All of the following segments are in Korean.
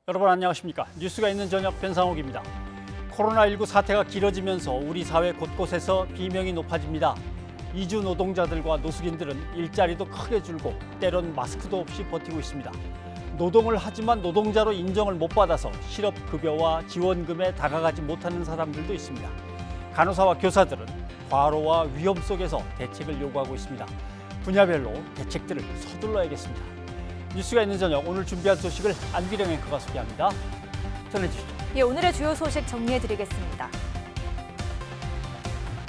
여러분 안녕하십니까? 뉴스가 있는 저녁 변상욱입니다. 코로나19 사태가 길어지면서 우리 사회 곳곳에서 비명이 높아집니다. 이주 노동자들과 노숙인들은 일자리도 크게 줄고 때론 마스크도 없이 버티고 있습니다. 노동을 하지만 노동자로 인정을 못 받아서 실업급여와 지원금에 다가가지 못하는 사람들도 있습니다. 간호사와 교사들은 과로와 위험 속에서 대책을 요구하고 있습니다. 분야별로 대책들을 서둘러야겠습니다. 뉴스가 있는 저녁 오늘 준비한 소식을 안비령 앵커가 소개합니다. 전해주시죠. 오늘의 주요 소식 정리해드리겠습니다.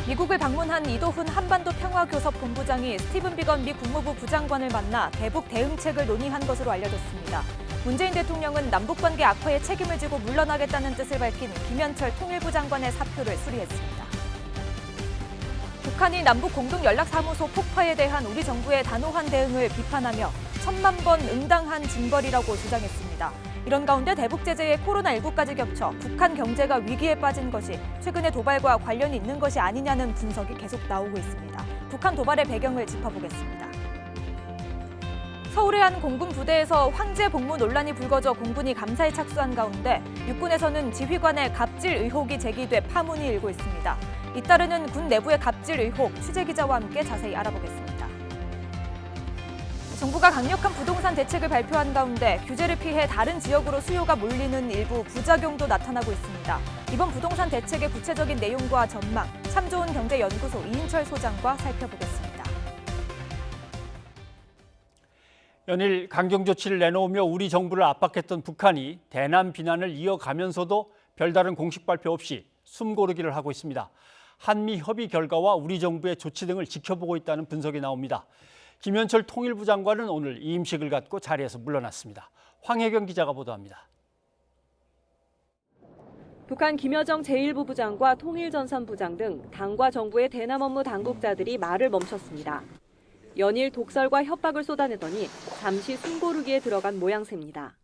미국을 방문한 이도훈 한반도 평화교섭본부장이 스티븐 비건 미 국무부 부장관을 만나 대북 대응책을 논의한 것으로 알려졌습니다. 문재인 대통령은 남북관계 악화에 책임을 지고 물러나겠다는 뜻을 밝힌 김현철 통일부 장관의 사표를 수리했습니다. 북한이 남북공동연락사무소 폭파에 대한 우리 정부의 단호한 대응을 비판하며 1000만 번 응당한 징벌이라고 주장했습니다. 이런 가운데 대북 제재에 코로나19까지 겹쳐 북한 경제가 위기에 빠진 것이 최근의 도발과 관련이 있는 것이 아니냐는 분석이 계속 나오고 있습니다. 북한 도발의 배경을 짚어보겠습니다. 서울의 한 공군 부대에서 황제 복무 논란이 불거져 공군이 감사에 착수한 가운데 육군에서는 지휘관의 갑질 의혹이 제기돼 파문이 일고 있습니다. 잇따르는 군 내부의 갑질 의혹, 취재기자와 함께 자세히 알아보겠습니다. 정부가 강력한 부동산 대책을 발표한 가운데 규제를 피해 다른 지역으로 수요가 몰리는 일부 부작용도 나타나고 있습니다. 이번 부동산 대책의 구체적인 내용과 전망, 참 좋은 경제연구소 이인철 소장과 살펴보겠습니다. 연일 강경 조치를 내놓으며 우리 정부를 압박했던 북한이 대남 비난을 이어가면서도 별다른 공식 발표 없이 숨고르기를 하고 있습니다. 한미 협의 결과와 우리 정부의 조치 등을 지켜보고 있다는 분석이 나옵니다. 김현철 통일부 장관은 오늘 이임식을 갖고 자리에서 물러났습니다. 황혜경 기자가 보도합니다. 북한 김여정 제1부부장과 통일전선부장 등 당과 정부의 대남 업무 당국자들이 말을 멈췄습니다. 연일 독설과 협박을 쏟아내더니 잠시 숨고르기에 들어간 모양새입니다.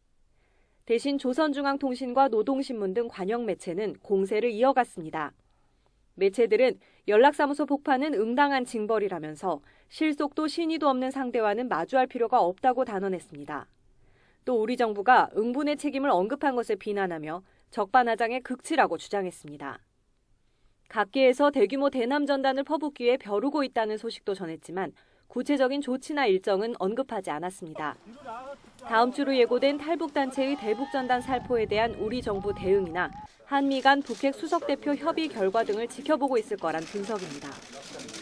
대신 조선중앙통신과 노동신문 등 관영 매체는 공세를 이어갔습니다. 매체들은 연락사무소 폭파는 응당한 징벌이라면서 실속도 신의도 없는 상대와는 마주할 필요가 없다고 단언했습니다. 또 우리 정부가 응분의 책임을 언급한 것을 비난하며 적반하장의 극치라고 주장했습니다. 각계에서 대규모 대남 전단을 퍼붓기 위해 벼르고 있다는 소식도 전했지만 구체적인 조치나 일정은 언급하지 않았습니다. 다음 주로 예고된 탈북단체의 대북전단 살포에 대한 우리 정부 대응이나 한미 간 북핵 수석대표 협의 결과 등을 지켜보고 있을 거란 분석입니다.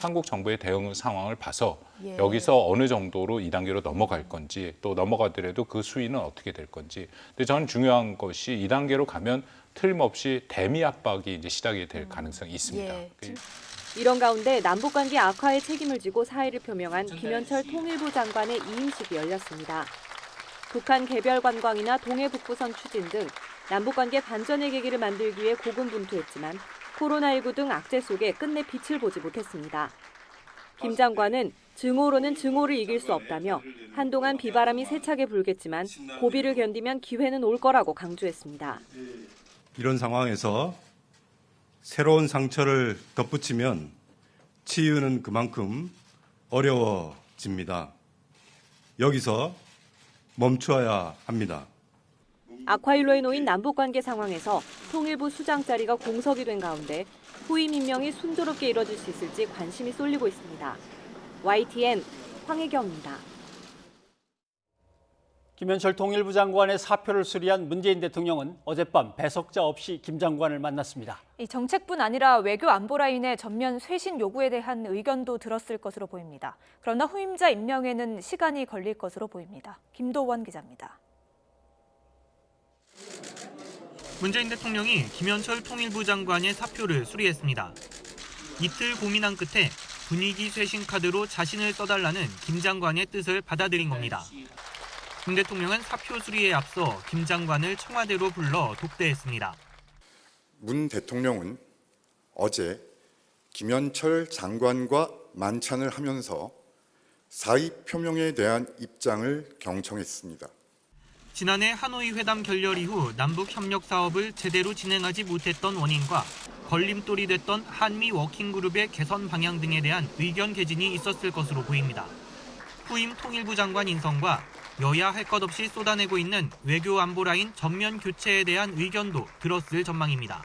한국 정부의 대응 상황을 봐서 여기서 어느 정도로 2단계로 넘어갈 건지 또 넘어가더라도 그 수위는 어떻게 될 건지. 근데 저는 중요한 것이 2단계로 가면 틀림없이 대미 압박이 이제 시작이 될 가능성이 있습니다. 이런 가운데 남북관계 악화에 책임을 지고 사의를 표명한 김현철 통일부 장관의 이임식이 열렸습니다. 북한 개별 관광이나 동해 북부선 추진 등 남북관계 반전의 계기를 만들기 위해 고군분투했지만 코로나19 등 악재 속에 끝내 빛을 보지 못했습니다. 김 장관은 증오로는 증오를 이길 수 없다며 한동안 비바람이 세차게 불겠지만 고비를 견디면 기회는 올 거라고 강조했습니다. 이런 상황에서 새로운 상처를 덧붙이면 치유는 그만큼 어려워집니다. 여기서 멈춰야 합니다. 악화일로에 놓인 남북관계 상황에서 통일부 수장 자리가 공석이 된 가운데 후임 임명이 순조롭게 이뤄질 수 있을지 관심이 쏠리고 있습니다. YTN 황혜경입니다. 김현철 통일부 장관의 사표를 수리한 문재인 대통령은 어젯밤 배석자 없이 김 장관을 만났습니다. 이 정책뿐 아니라 외교 안보 라인의 전면 쇄신 요구에 대한 의견도 들었을 것으로 보입니다. 그러나 후임자 임명에는 시간이 걸릴 것으로 보입니다. 김도원 기자입니다. 문재인 대통령이 김현철 통일부 장관의 사표를 수리했습니다. 이틀 고민한 끝에 분위기 쇄신 카드로 자신을 써달라는 김 장관의 뜻을 받아들인 겁니다. 문 대통령은 사표 수리에 앞서 김 장관을 청와대로 불러 독대했습니다. 문 대통령은 어제 김현철 장관과 만찬을 하면서 사의 표명에 대한 입장을 경청했습니다. 지난해 하노이 회담 결렬 이후 남북 협력 사업을 제대로 진행하지 못했던 원인과 걸림돌이 됐던 한미 워킹그룹의 개선 방향 등에 대한 의견 개진이 있었을 것으로 보입니다. 후임 통일부 장관 인선과 여야 할 것 없이 쏟아내고 있는 외교 안보 라인 전면 교체에 대한 의견도 들었을 전망입니다.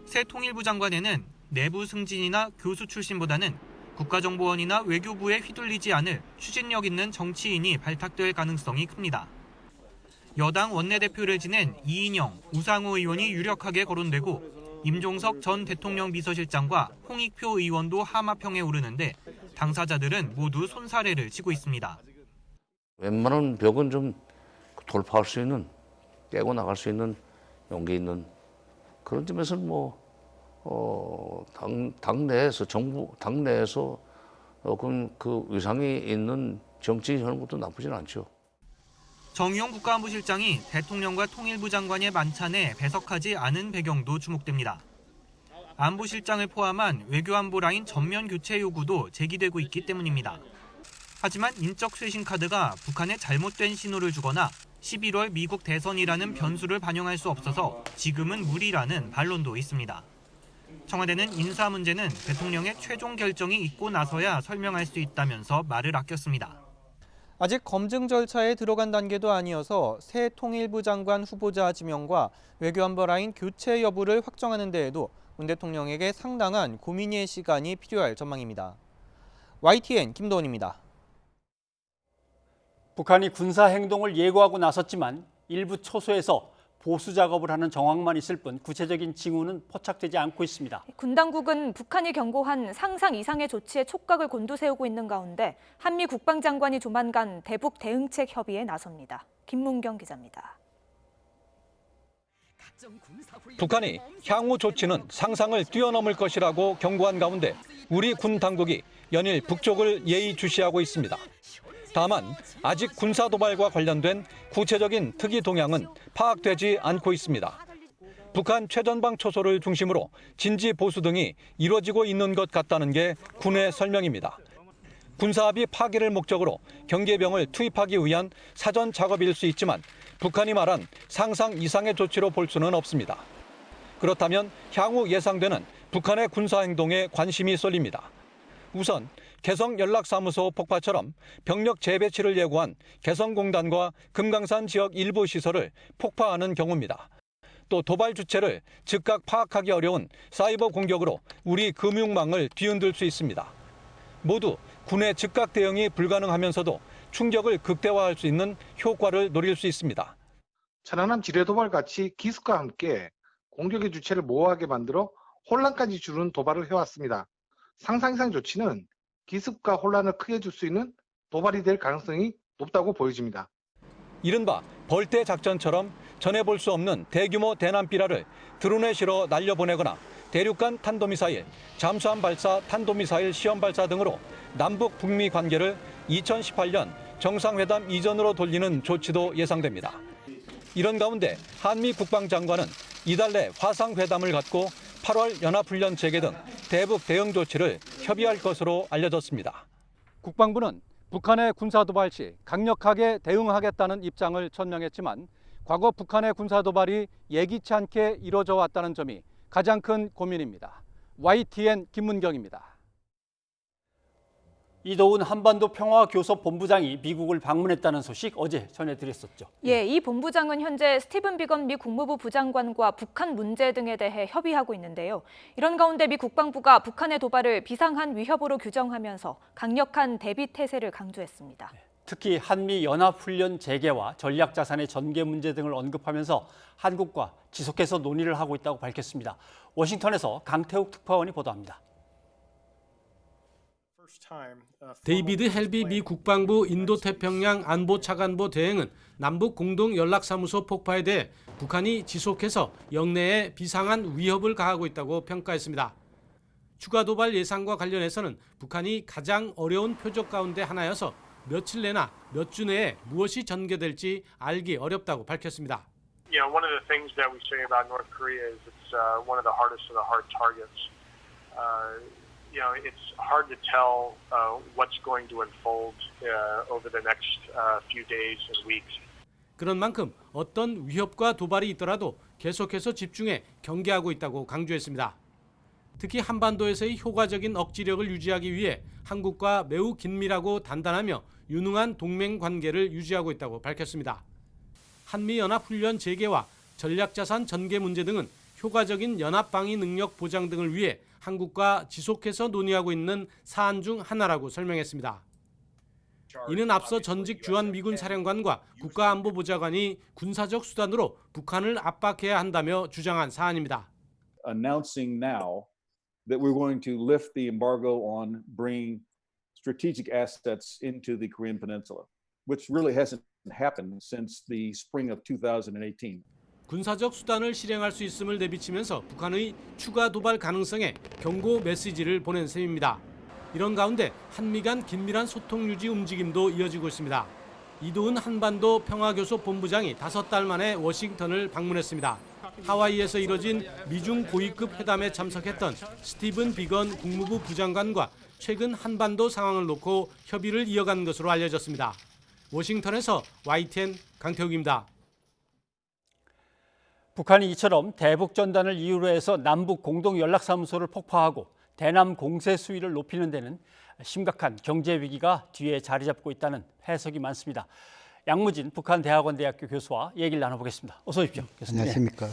새 통일부 장관에는 내부 승진이나 교수 출신보다는 국가정보원이나 외교부에 휘둘리지 않을 추진력 있는 정치인이 발탁될 가능성이 큽니다. 여당 원내대표를 지낸 이인영, 우상호 의원이 유력하게 거론되고 임종석 전 대통령 비서실장과 홍익표 의원도 하마평에 오르는데 당사자들은 모두 손사래를 치고 있습니다. 웬만한 벽은 좀 돌파할 수 있는, 깨고 나갈 수 있는 용기 있는 그런 점에서는 당내에서 정부 당내에서 그 의상이 있는 정치인 하는 것도 나쁘진 않죠. 정의용 국가안보실장이 대통령과 통일부 장관의 만찬에 배석하지 않은 배경도 주목됩니다. 안보실장을 포함한 외교안보 라인 전면 교체 요구도 제기되고 있기 때문입니다. 하지만 인적 쇄신 카드가 북한에 잘못된 신호를 주거나 11월 미국 대선이라는 변수를 반영할 수 없어서 지금은 무리라는 반론도 있습니다. 청와대는 인사 문제는 대통령의 최종 결정이 있고 나서야 설명할 수 있다면서 말을 아꼈습니다. 아직 검증 절차에 들어간 단계도 아니어서 새 통일부 장관 후보자 지명과 외교안보 라인 교체 여부를 확정하는 데에도 문 대통령에게 상당한 고민의 시간이 필요할 전망입니다. YTN 김도훈입니다. 북한이 군사 행동을 예고하고 나섰지만 일부 초소에서 보수 작업을 하는 정황만 있을 뿐 구체적인 징후는 포착되지 않고 있습니다. 군 당국은 북한이 경고한 상상 이상의 조치에 촉각을 곤두세우고 있는 가운데 한미 국방장관이 조만간 대북 대응책 협의에 나섭니다. 김문경 기자입니다. 북한이 향후 조치는 상상을 뛰어넘을 것이라고 경고한 가운데 우리 군 당국이 연일 북쪽을 예의주시하고 있습니다. 다만 아직 군사 도발과 관련된 구체적인 특이 동향은 파악되지 않고 있습니다. 북한 최전방 초소를 중심으로 진지 보수 등이 이루어지고 있는 것 같다는 게 군의 설명입니다. 군사합의 파기를 목적으로 경계병을 투입하기 위한 사전 작업일 수 있지만 북한이 말한 상상 이상의 조치로 볼 수는 없습니다. 그렇다면 향후 예상되는 북한의 군사행동에 관심이 쏠립니다. 우선 개성연락사무소 폭파처럼 병력 재배치를 예고한 개성공단과 금강산 지역 일부 시설을 폭파하는 경우입니다. 또 도발 주체를 즉각 파악하기 어려운 사이버 공격으로 우리 금융망을 뒤흔들 수 있습니다. 모두 군의 즉각 대응이 불가능하면서도 충격을 극대화할 수 있는 효과를 노릴 수 있습니다. 천안함 지뢰도발 같이 기습과 함께 공격의 주체를 모호하게 만들어 혼란까지 주는 도발을 해왔습니다. 상상 이상 조치는 기습과 혼란을 크게 줄 수 있는 도발이 될 가능성이 높다고 보여집니다. 이른바 벌떼 작전처럼 전해볼 수 없는 대규모 대남비라를 드론에 실어 날려보내거나 대륙간 탄도미사일, 잠수함 발사 탄도미사일 시험 발사 등으로 남북 북미 관계를 2018년 정상회담 이전으로 돌리는 조치도 예상됩니다. 이런 가운데 한미 국방장관은 이달 내 화상회담을 갖고 8월 연합훈련 재개 등 대북 대응 조치를 협의할 것으로 알려졌습니다. 국방부는 북한의 군사도발 시 강력하게 대응하겠다는 입장을 천명했지만 과거 북한의 군사도발이 예기치 않게 이뤄져 왔다는 점이 가장 큰 고민입니다. YTN 김문경입니다. 이도훈 한반도 평화교섭본부장이 미국을 방문했다는 소식 어제 전해드렸었죠. 예, 이 본부장은 현재 스티븐 비건 미 국무부 부장관과 북한 문제 등에 대해 협의하고 있는데요. 이런 가운데 미 국방부가 북한의 도발을 비상한 위협으로 규정하면서 강력한 대비 태세를 강조했습니다. 특히 한미 연합훈련 재개와 전략자산의 전개 문제 등을 언급하면서 한국과 지속해서 논의를 하고 있다고 밝혔습니다. 워싱턴에서 강태욱 특파원이 보도합니다. 데이비드 헬비 미 국방부 인도태평양 안보차관보 대행은 남북 공동연락사무소 폭파에 대해 북한이 지속해서 영내에 비상한 위협을 가하고 있다고 평가했습니다. 추가 도발 예상과 관련해서는 북한이 가장 어려운 표적 가운데 하나여서 며칠 내나 몇 주 내에 무엇이 전개될지 알기 어렵다고 밝혔습니다. One of the things that we say about North Korea is it's one of the hardest of the hard targets. It's hard to tell what's going to unfold over the next few days and weeks. 그런 만큼 어떤 위협과 도발이 있더라도 계속해서 집중해 경계하고 있다고 강조했습니다. 특히 한반도에서의 효과적인 억지력을 유지하기 위해 한국과 매우 긴밀하고 단단하며 유능한 동맹 관계를 유지하고 있다고 밝혔습니다. 한미연합훈련 재개와 전략자산 전개 문제 등은 효과적인 연합방위 능력 보장 등을 위해 한국과 지속해서 논의하고 있는 사안 중 하나라고 설명했습니다. 이는 앞서 전직 주한미군 사령관과 국가안보보좌관이 군사적 수단으로 북한을 압박해야 한다며 주장한 사안입니다. Announcing now that we're going to lift the embargo on bringing strategic assets into the Korean Peninsula, which really hasn't happened since the spring of 2018. 군사적 수단을 실행할 수 있음을 내비치면서 북한의 추가 도발 가능성에 경고 메시지를 보낸 셈입니다. 이런 가운데 한미 간 긴밀한 소통 유지 움직임도 이어지고 있습니다. 이도은 한반도 평화교섭 본부장이 5달 만에 워싱턴을 방문했습니다. 하와이에서 이뤄진 미중 고위급 회담에 참석했던 스티븐 비건 국무부 부장관과 최근 한반도 상황을 놓고 협의를 이어간 것으로 알려졌습니다. 워싱턴에서 YTN 강태욱입니다. 북한이 이처럼 대북전단을 이유로 해서 남북 공동연락사무소를 폭파하고 대남 공세 수위를 높이는 데는 심각한 경제 위기가 뒤에 자리 잡고 있다는 해석이 많습니다. 양무진 북한대학원대학교 교수와 얘기를 나눠보겠습니다. 어서 오십시오, 교수님. 안녕하십니까.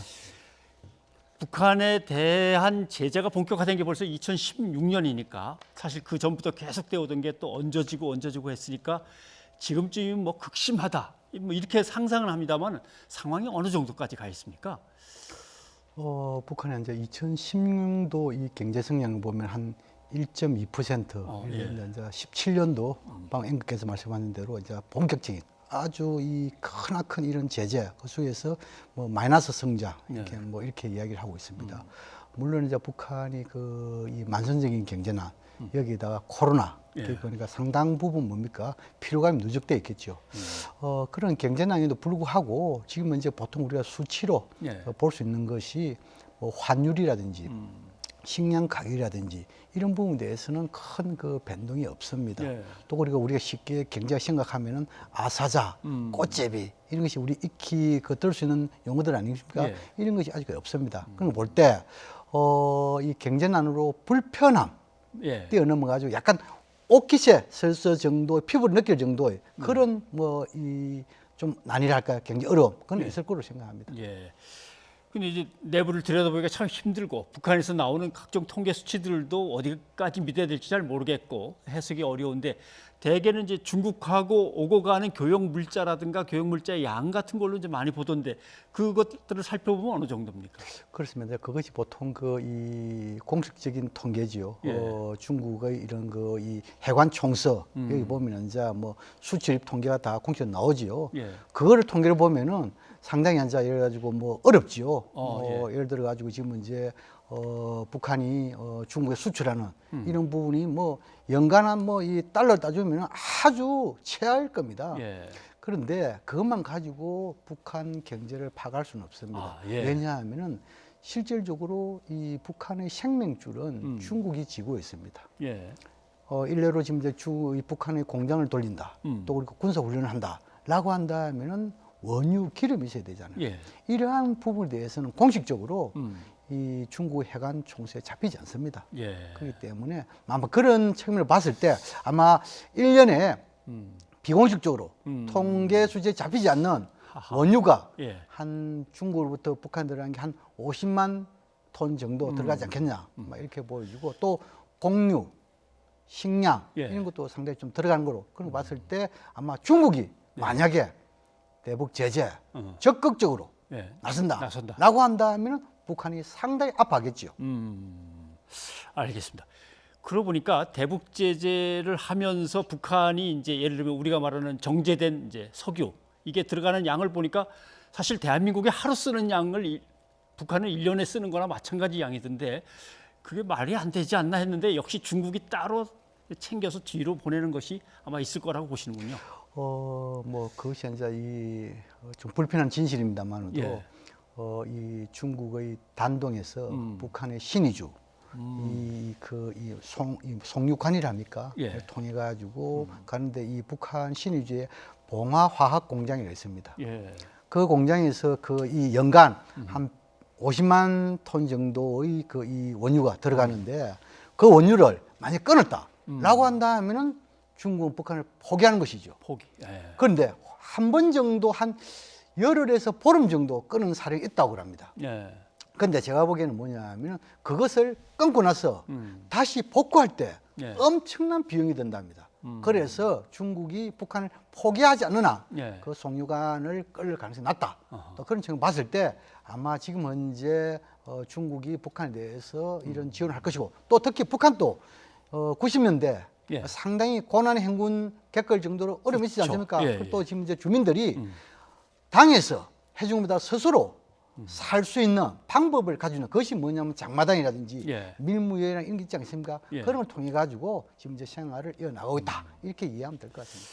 북한에 대한 제재가 본격화된 게 벌써 2016년이니까 사실 그 전부터 계속되어 오던 게 또 얹어지고 했으니까 지금쯤이면 뭐 극심하다 뭐 이렇게 상상을 합니다만 상황이 어느 정도까지 가 있습니까? 북한의 이제 2016년도 이 경제 성장을 보면 한 1.2%, 이제 17년도 방금 앵커께서 말씀하신 대로 이제 본격적인 아주 이 크나큰 이런 제재 그 속에서 뭐 마이너스 성장 이렇게 뭐 이렇게 이야기를 하고 있습니다. 물론 이제 북한이 그 이 만선적인 경제난 여기다가 코로나 그러니까 상당 부분 뭡니까 피로감이 누적돼 있겠죠. 그런 경제난에도 불구하고 지금 이제 보통 우리가 수치로 볼 수 있는 것이 뭐 환율이라든지 식량 가격이라든지 이런 부분에 대해서는 큰 그 변동이 없습니다. 또 우리가 쉽게 경제가 심각하면은 아사자, 꽃제비 이런 것이 우리 익히 뜰 수 있는 용어들 아닙니까? 이런 것이 아직 없습니다. 그런 걸 볼 때 이 경제난으로 불편함 뛰어넘어가지고 약간 옷깃에 설서 정도의 피부를 느낄 정도의 그런 뭐 이 좀 난이랄까요 경제 어려움 그건 있을 거로 생각합니다. 근데 이제 내부를 들여다보기가 참 힘들고 북한에서 나오는 각종 통계 수치들도 어디까지 믿어야 될지 잘 모르겠고 해석이 어려운데 대개는 이제 중국하고 오고 가는 교역 물자라든가 교역 물자의 양 같은 걸로 이제 많이 보던데 그것들을 살펴보면 어느 정도입니까? 그렇습니다. 그것이 보통 이 공식적인 통계지요. 중국의 이런 이 해관 총서 여기 보면 이제 뭐 수출입 통계가 다 공식적으로 나오지요. 그거를 통계를 보면은 상당히 이제 예를 가지고 뭐 어렵지요. 예를 들어 가지고 지금 이제 북한이 중국에 수출하는 이런 부분이 뭐 연간 한 뭐 이 달러 따지면 아주 최하일 겁니다. 그런데 그것만 가지고 북한 경제를 파악할 수는 없습니다. 왜냐하면은 실질적으로 이 북한의 생명줄은 중국이 지고 있습니다. 일례로 지금 이제 이 북한의 공장을 돌린다. 또 우리가 군사 훈련을 한다라고 한다면은 원유 기름이 있어야 되잖아요. 이러한 부분에 대해서는 공식적으로 이 중국 해관 총수에 잡히지 않습니다. 그렇기 때문에 아마 그런 측면을 봤을 때 아마 1년에 비공식적으로 통계 수치에 잡히지 않는 원유가 한 중국으로부터 북한 들어간 게 한 50만 톤 정도 들어가지 않겠냐 이렇게 보여지고 또 공유, 식량 이런 것도 상당히 좀 들어가는 거로 그런 거 봤을 때 아마 중국이 만약에 대북 제재 적극적으로 나선다라고 한다면 북한이 상당히 아파하겠죠. 알겠습니다. 그러고 보니까 대북 제재를 하면서 북한이 이제 예를 들면 우리가 말하는 정제된 이제 석유 이게 들어가는 양을 보니까 사실 대한민국이 하루 쓰는 양을 북한은 1년에 쓰는 거나 마찬가지 양이던데 그게 말이 안 되지 않나 했는데 역시 중국이 따로 챙겨서 뒤로 보내는 것이 아마 있을 거라고 보시는군요. 뭐 그것이 이제 좀 불편한 진실입니다만도 이 중국의 단동에서 북한의 신의주 이 송유관이랍니까? 통해 가지고 가는데 이 북한 신의주의 봉화화학 공장이 있습니다. 그 공장에서 이 연간 한 50만 톤 정도의 그 이 원유가 들어가는데 그 원유를 만약 끊었다라고 한다면은 중국은 북한을 포기하는 것이죠. 포기. 예. 그런데 한 번 정도 한 열흘에서 보름 정도 끊은 사례가 있다고 합니다. 예. 그런데 제가 보기에는 뭐냐면 그것을 끊고 나서 다시 복구할 때 예. 엄청난 비용이 든답니다. 그래서 중국이 북한을 포기하지 않으나 예. 그 송유관을 끌 가능성이 낮다. 또 그런 측면 봤을 때 아마 지금 현재 중국이 북한에 대해서 이런 지원을 할 것이고 또 특히 북한도 90년대 예. 상당히 고난의 행군 겪을 정도로 어려움이 있지 그렇죠. 않습니까? 예, 예. 또 지금 이제 주민들이 당에서 해중보다 스스로 살 수 있는 방법을 가지는 그것이 뭐냐면 장마당이라든지 예. 밀무여랑 이런 게 있지 않습니까? 예. 그런 걸 통해 가지고 지금 이제 생활을 이어나가고 있다. 이렇게 이해하면 될 것 같습니다.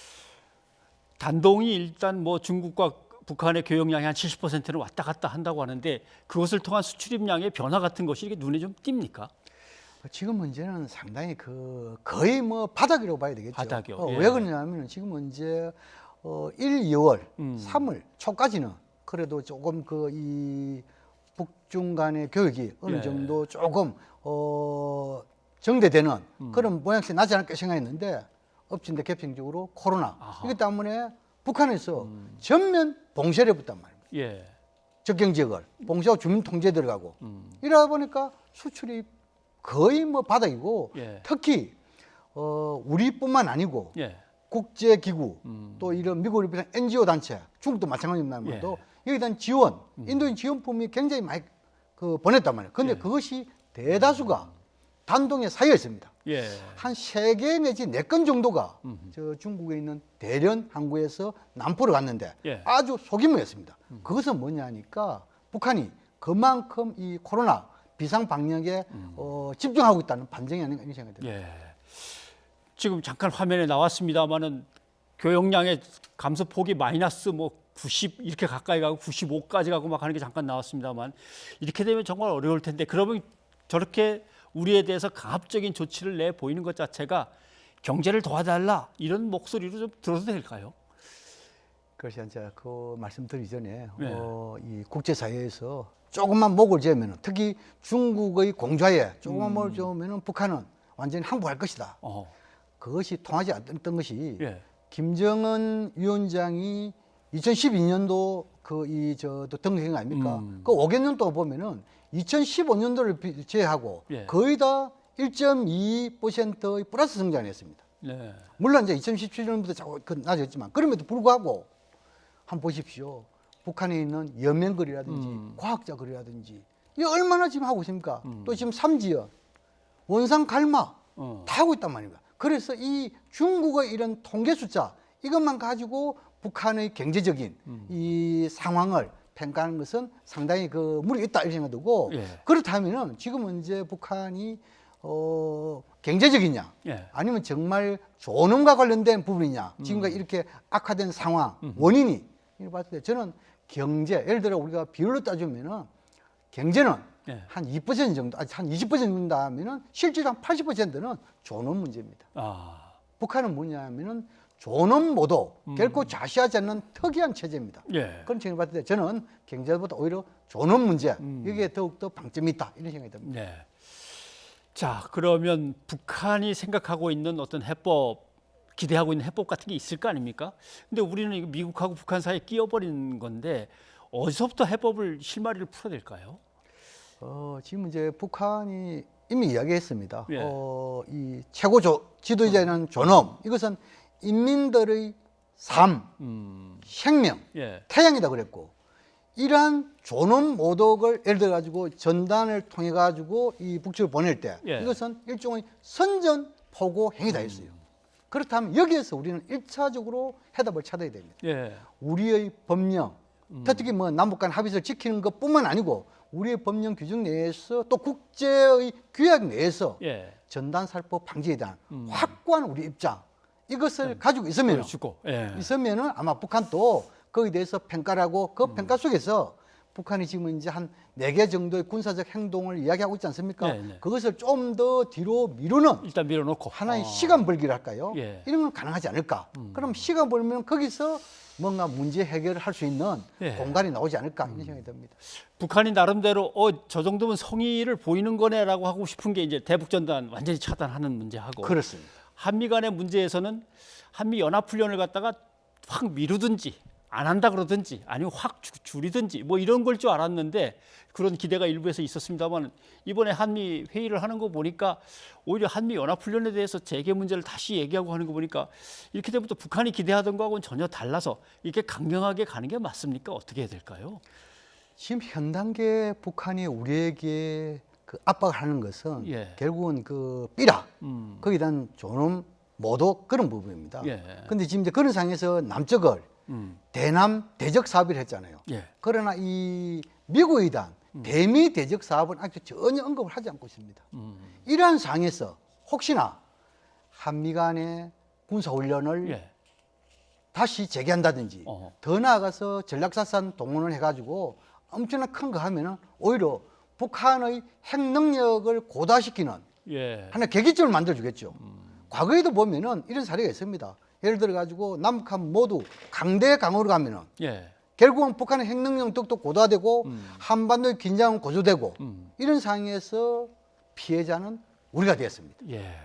단동이 일단 뭐 중국과 북한의 교역량이 한 70%는 왔다 갔다 한다고 하는데 그것을 통한 수출입량의 변화 같은 것이 이렇게 눈에 좀 띕니까? 지금 문제는 상당히 거의 뭐 바닥이라고 봐야 되겠죠. 바닥이요. 예. 왜 그러냐면 지금 현재 1, 2월, 3월 초까지는 그래도 조금 이 북중 간의 교역이 어느 예. 정도 조금 정대되는 그런 모양새가 나지 않을까 생각했는데 엎친데 겹친적으로 코로나 이것 때문에 북한에서 전면 봉쇄를 붙단 말입니다. 예. 접경 지역을 봉쇄하고 주민 통제에 들어가고 이러다 보니까 수출이 거의 뭐 바닥이고 예. 특히 우리뿐만 아니고 예. 국제기구 또 이런 미국을 비롯한 NGO 단체 중국도 마찬가지입니다만 예. 여기에 대한 지원 인도인 지원품이 굉장히 많이 보냈단 말이에요. 그런데 예. 그것이 대다수가 단동에 쌓여 있습니다. 예. 한 3개 내지 4건 정도가 저 중국에 있는 대련 항구에서 남포를 갔는데 예. 아주 소규모였습니다. 그것은 뭐냐 하니까 북한이 그만큼 이 코로나 비상 방역에 집중하고 있다는 반증이 아닌가 이런 생각이 듭니다. 예. 지금 잠깐 화면에 나왔습니다만은 교역량의 감소폭이 마이너스 뭐 90 이렇게 가까이 가고 95까지 가고 막 하는 게 잠깐 나왔습니다만 이렇게 되면 정말 어려울 텐데 그러면 저렇게 우리에 대해서 강압적인 조치를 내 보이는 것 자체가 경제를 도와달라 이런 목소리로 좀 들어도 될까요? 그것이 이제 그 말씀드리기 전에 네. 이 국제사회에서 조금만 목을 재면 특히 중국의 공좌에 조금만 목을 재면 북한은 완전히 항복할 것이다. 그것이 통하지 않던 것이 예. 김정은 위원장이 2012년도 등생 아닙니까? 그 5개년 동안 보면은 2015년도를 제외하고 예. 거의 다 1.2%의 플러스 성장을 했습니다. 네. 물론 이제 2017년부터 자꾸 낮아졌지만 그럼에도 불구하고 한번 보십시오. 북한에 있는 연맹거리라든지 과학자거리라든지 이 얼마나 지금 하고 있습니까? 또 지금 삼지연, 원산 갈마 다 하고 있단 말입니다. 그래서 이 중국의 이런 통계 숫자 이것만 가지고 북한의 경제적인 이 상황을 평가하는 것은 상당히 무리가 있다 이런 생각이 들고 예. 그렇다면은 지금 이제 북한이 경제적이냐 예. 아니면 정말 존엄과 관련된 부분이냐 지금까지 이렇게 악화된 상황 원인이 이렇게 봤을 때 저는 경제 예를 들어 우리가 비율로 따지면은 경제는 예. 한 2% 정도 아니 한 20% 정도 하면은 실제로 한 80%는 존엄 문제입니다. 북한은 뭐냐면은 존엄모도 결코 좌시하지 않는 특이한 체제입니다. 예. 그런 측면을 봤을 때 저는 경제보다 오히려 존엄 문제 여기에 더욱더 방점이 있다 이런 생각이 듭니다. 네. 자, 그러면 북한이 생각하고 있는 어떤 해법, 기대하고 있는 해법 같은 게 있을 거 아닙니까? 근데 우리는 이거 미국하고 북한 사이에 끼어버린 건데 어디서부터 해법을 실마리를 풀어야 될까요? 지금 이제 북한이 이미 이야기했습니다. 예. 이 최고 지도자는 존엄 이것은 인민들의 삶, 생명, 예. 태양이다 그랬고 이러한 존엄 모독을 예를 들어 가지고 전단을 통해 가지고 이 북측을 보낼 때 예. 이것은 일종의 선전포고 행위다 했어요. 그렇다면 여기에서 우리는 1차적으로 해답을 찾아야 됩니다. 예. 우리의 법령, 특히 뭐 남북 간 합의를 지키는 것뿐만 아니고 우리의 법령 규정 내에서 또 국제의 규약 내에서 예. 전단 살포 방지에 대한 확고한 우리 입장 이것을 가지고 있으면 예. 있으면은 아마 북한도 거기에 대해서 평가를 하고 그 평가 속에서 북한이 지금 이제 한 4개 정도의 군사적 행동을 이야기하고 있지 않습니까? 네, 네. 그것을 좀 더 뒤로 미루는 일단 밀어놓고 하나의 시간 벌기를 할까요? 예. 이런 건 가능하지 않을까? 그럼 시간 벌면 거기서 뭔가 문제 해결을 할 수 있는 예. 공간이 나오지 않을까 이런 생각이 듭니다. 북한이 나름대로 저 정도면 성의를 보이는 거네라고 하고 싶은 게 이제 대북전단 완전히 차단하는 문제하고 그렇습니다. 한미 간의 문제에서는 한미 연합훈련을 갖다가 확 미루든지 안 한다 그러든지 아니면 확 줄이든지 뭐 이런 걸 줄 알았는데 그런 기대가 일부에서 있었습니다만 이번에 한미 회의를 하는 거 보니까 오히려 한미 연합훈련에 대해서 재개 문제를 다시 얘기하고 하는 거 보니까 이렇게 되면 또 북한이 기대하던 거하고는 전혀 달라서 이렇게 강경하게 가는 게 맞습니까? 어떻게 해야 될까요? 지금 현 단계 북한이 우리에게 그 압박하는 것은 예. 결국은 그 삐라 거기에 대한 존엄 모독 그런 부분입니다. 그런데 예. 지금 이제 그런 상황에서 남쪽을 대남 대적 사업을 했잖아요. 예. 그러나 이 미국에 대한 대미 대적 사업은 아직 전혀 언급을 하지 않고 있습니다. 이러한 상황에서 혹시나 한미 간의 군사훈련을 예. 다시 재개한다든지 더 나아가서 전략사산 동원을 해가지고 엄청난 큰 거 하면은 오히려 북한의 핵 능력을 고도화시키는 예. 하나의 계기점을 만들어주겠죠. 과거에도 보면은 이런 사례가 있습니다. 예를 들어 가지고 남북한 모두 강대 강으로 가면은 예. 결국은 북한의 핵 능력도 고도화되고 한반도의 긴장은 고조되고 이런 상황에서 피해자는 우리가 되었습니다. 예.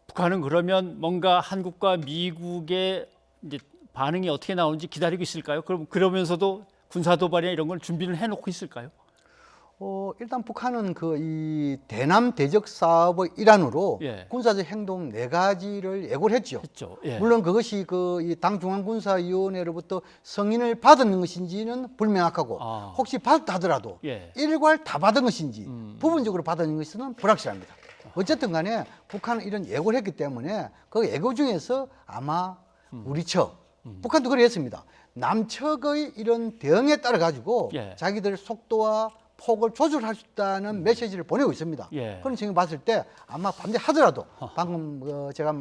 북한은 그러면 뭔가 한국과 미국의 이제 반응이 어떻게 나오는지 기다리고 있을까요? 그러면서도 군사 도발이나 이런 걸 준비를 해놓고 있을까요? 일단 북한은 그 이 대남 대적 사업의 일환으로 예. 군사적 행동 4가지를 예고를 했죠. 예. 물론 그것이 그 이 당중앙군사위원회로부터 승인을 받은 것인지는 불명확하고 혹시 받았다 하더라도 예. 일괄 다 받은 것인지 부분적으로 받은 것은 불확실합니다. 어쨌든 간에 북한은 이런 예고를 했기 때문에 그 예고 중에서 아마 우리 척 북한도 그랬습니다. 남측의 이런 대응에 따라 가지고 예. 자기들 속도와 폭을 조절할 수 있다는 메시지를 보내고 있습니다. 예. 그런 지금 봤을 때 아마 반대하더라도 방금 제가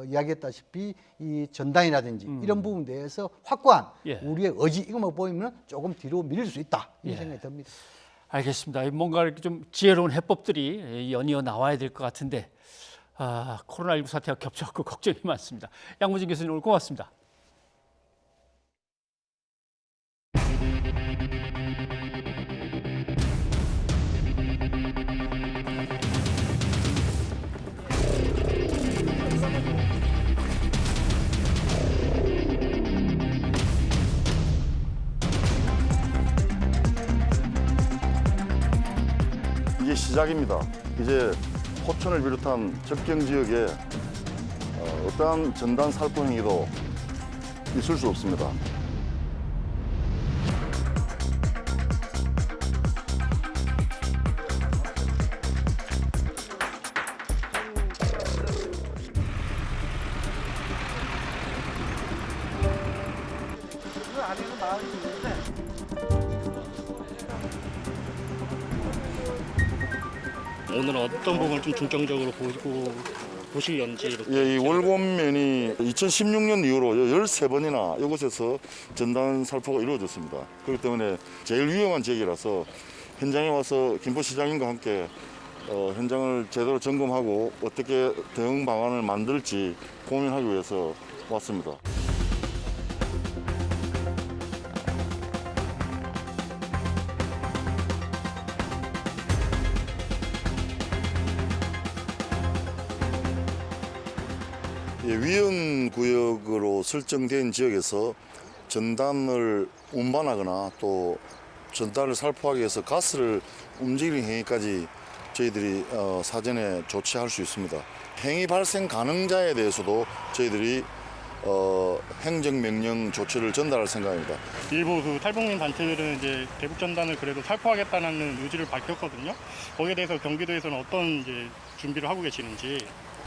이야기했다시피 이 전단이라든지 이런 부분에 대해서 확고한 예. 우리의 의지 이것만 보이면 조금 뒤로 밀릴 수 있다 이런 예. 생각이 듭니다. 알겠습니다. 뭔가 이렇게 좀 지혜로운 해법들이 연이어 나와야 될 것 같은데 코로나19 사태가 겹쳐갖고 걱정이 많습니다. 양무진 교수님 오늘 고맙습니다. 이게 시작입니다. 이제 포천을 비롯한 접경 지역에 어떠한 전단 살포 행위도 있을 수 없습니다. 그 안에는 마을이 있는데 오늘은 어떤 부분을 좀 중점적으로 보시려는지 이렇게. 예, 이 월곤면이 2016년 이후로 13번이나 이곳에서 전단 살포가 이루어졌습니다. 그렇기 때문에 제일 위험한 지역이라서 현장에 와서 김포시장님과 함께 현장을 제대로 점검하고 어떻게 대응 방안을 만들지 고민하기 위해서 왔습니다. 위험 구역으로 설정된 지역에서 전단을 운반하거나 또 전단을 살포하기 위해서 가스를 움직이는 행위까지 저희들이 사전에 조치할 수 있습니다. 행위 발생 가능자에 대해서도 저희들이 행정명령 조치를 전달할 생각입니다. 일부 그 탈북민 단체들은 이제 대북 전단을 그래도 살포하겠다는 의지를 밝혔거든요. 거기에 대해서 경기도에서는 어떤 이제 준비를 하고 계시는지.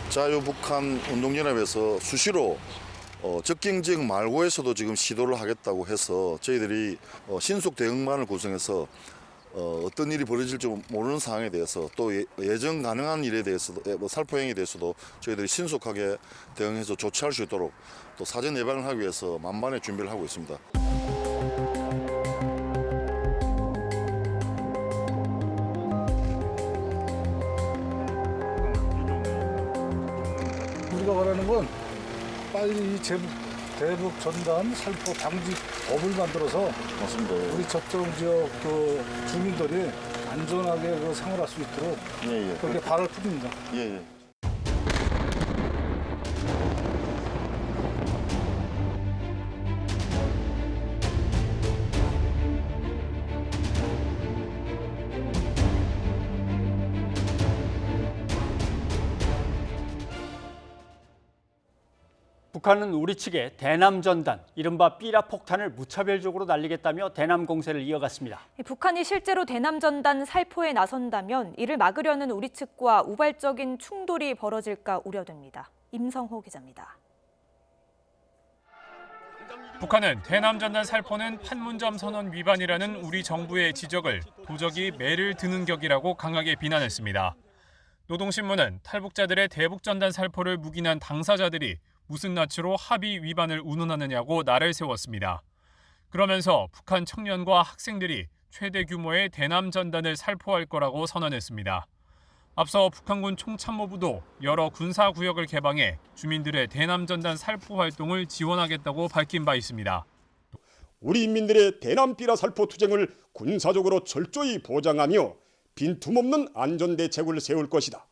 자유북한 운동연합에서 수시로 접경 지역 말고에서도 지금 시도를 하겠다고 해서 저희들이 신속 대응반을 구성해서 어떤 일이 벌어질지 모르는 상황에 대해서 또 예정 가능한 일에 대해서도 살포 행위에 대해서도 저희들이 신속하게 대응해서 조치할 수 있도록 또 사전 예방을 하기 위해서 만반의 준비를 하고 있습니다. 우리가 바라는 건 빨리 이 대북 전단 살포 방지 법을 만들어서 맞습니다. 우리 접경 지역 그 주민들이 안전하게 그 생활할 수 있도록 그렇게 발을 풉니다. 북한은 우리 측에 대남 전단, 이른바 삐라 폭탄을 무차별적으로 날리겠다며 대남 공세를 이어갔습니다. 북한이 실제로 대남 전단 살포에 나선다면 이를 막으려는 우리 측과 우발적인 충돌이 벌어질까 우려됩니다. 임성호 기자입니다. 북한은 대남 전단 살포는 판문점 선언 위반이라는 우리 정부의 지적을 도적이 매를 드는 격이라고 강하게 비난했습니다. 노동신문은 탈북자들의 대북 전단 살포를 묵인한 당사자들이 무슨 낯으로 합의 위반을 운운하느냐고 날을 세웠습니다. 그러면서 북한 청년과 학생들이 최대 규모의 대남 전단을 살포할 거라고 선언했습니다. 앞서 북한군 총참모부도 여러 군사구역을 개방해 주민들의 대남 전단 살포 활동을 지원하겠다고 밝힌 바 있습니다. 우리 인민들의 대남 삐라 살포 투쟁을 군사적으로 철저히 보장하며 빈틈없는 안전대책을 세울 것이다.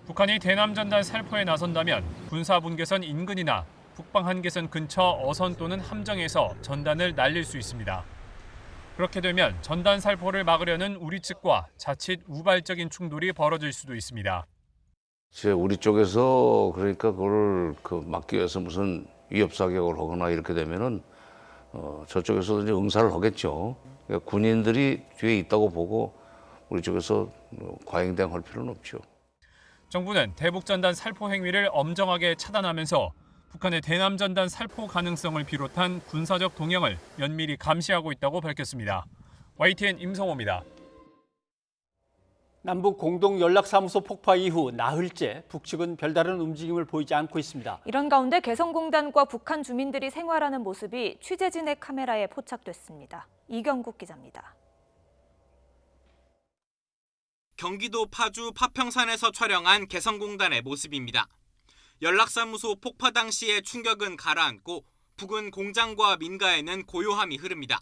북한이 대남 전단 살포에 나선다면 군사분계선 인근이나 북방 한계선 근처 어선 또는 함정에서 전단을 날릴 수 있습니다. 그렇게 되면 전단 살포를 막으려는 우리 측과 자칫 우발적인 충돌이 벌어질 수도 있습니다. 우리 쪽에서 그러니까 그걸 막기 위해서 무슨 위협 사격을 하거나 이렇게 되면은 저쪽에서도 이제 응사를 하겠죠. 그러니까 군인들이 뒤에 있다고 보고 우리 쪽에서 과잉 대응할 필요는 없죠. 정부는 대북 전단 살포 행위를 엄정하게 차단하면서 북한의 대남 전단 살포 가능성을 비롯한 군사적 동향을 면밀히 감시하고 있다고 밝혔습니다. YTN 임성호입니다. 남북 공동 연락사무소 폭파 이후 나흘째 북측은 별다른 움직임을 보이지 않고 있습니다. 이런 가운데 개성공단과 북한 주민들이 생활하는 모습이 취재진의 카메라에 포착됐습니다. 이경국 기자입니다. 경기도 파주 파평산에서 촬영한 개성공단의 모습입니다. 연락사무소 폭파 당시의 충격은 가라앉고 부근 공장과 민가에는 고요함이 흐릅니다.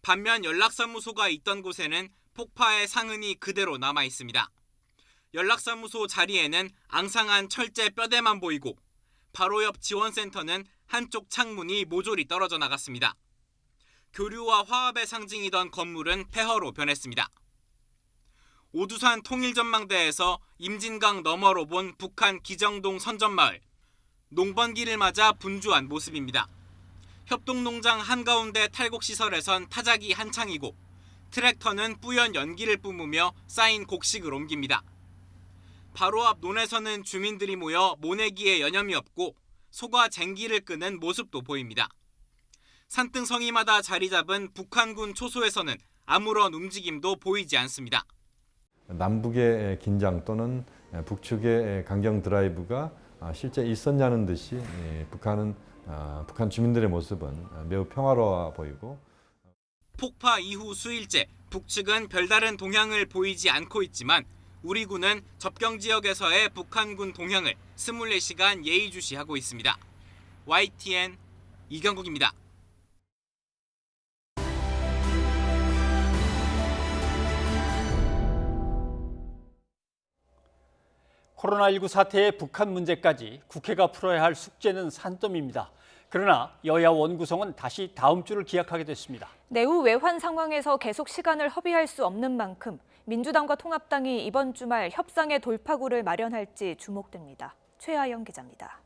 반면 연락사무소가 있던 곳에는 폭파의 상흔이 그대로 남아 있습니다. 연락사무소 자리에는 앙상한 철제 뼈대만 보이고 바로 옆 지원센터는 한쪽 창문이 모조리 떨어져 나갔습니다. 교류와 화합의 상징이던 건물은 폐허로 변했습니다. 오두산 통일전망대에서 임진강 너머로 본 북한 기정동 선전마을. 농번기를 맞아 분주한 모습입니다. 협동농장 한가운데 탈곡시설에선 타작이 한창이고 트랙터는 뿌연 연기를 뿜으며 쌓인 곡식을 옮깁니다. 바로 앞 논에서는 주민들이 모여 모내기에 여념이 없고 소가 쟁기를 끄는 모습도 보입니다. 산등성이마다 자리 잡은 북한군 초소에서는 아무런 움직임도 보이지 않습니다. 남북의 긴장 또는 북측의 강경 드라이브가 실제 있었냐는 듯이 북한 주민들의 모습은 매우 평화로워 보이고 폭파 이후 수일째 북측은 별다른 동향을 보이지 않고 있지만 우리 군은 접경 지역에서의 북한군 동향을 24시간 예의주시하고 있습니다. YTN 이경국입니다. 코로나19 사태의 북한 문제까지 국회가 풀어야 할 숙제는 산더미입니다. 그러나 여야 원구성은 다시 다음 주를 기약하게 됐습니다. 내후 외환 상황에서 계속 시간을 허비할 수 없는 만큼 민주당과 통합당이 이번 주말 협상의 돌파구를 마련할지 주목됩니다. 최하영 기자입니다.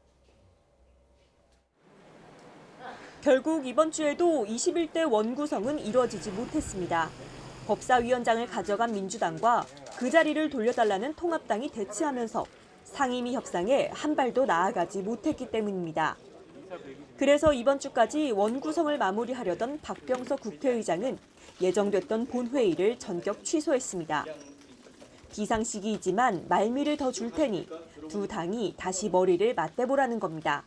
결국 이번 주에도 21대 원구성은 이뤄지지 못했습니다. 법사위원장을 가져간 민주당과 그 자리를 돌려달라는 통합당이 대치하면서 상임위 협상에 한 발도 나아가지 못했기 때문입니다. 그래서 이번 주까지 원구성을 마무리하려던 박병석 국회의장은 예정됐던 본회의를 전격 취소했습니다. 비상시기이지만 말미를 더 줄 테니 두 당이 다시 머리를 맞대보라는 겁니다.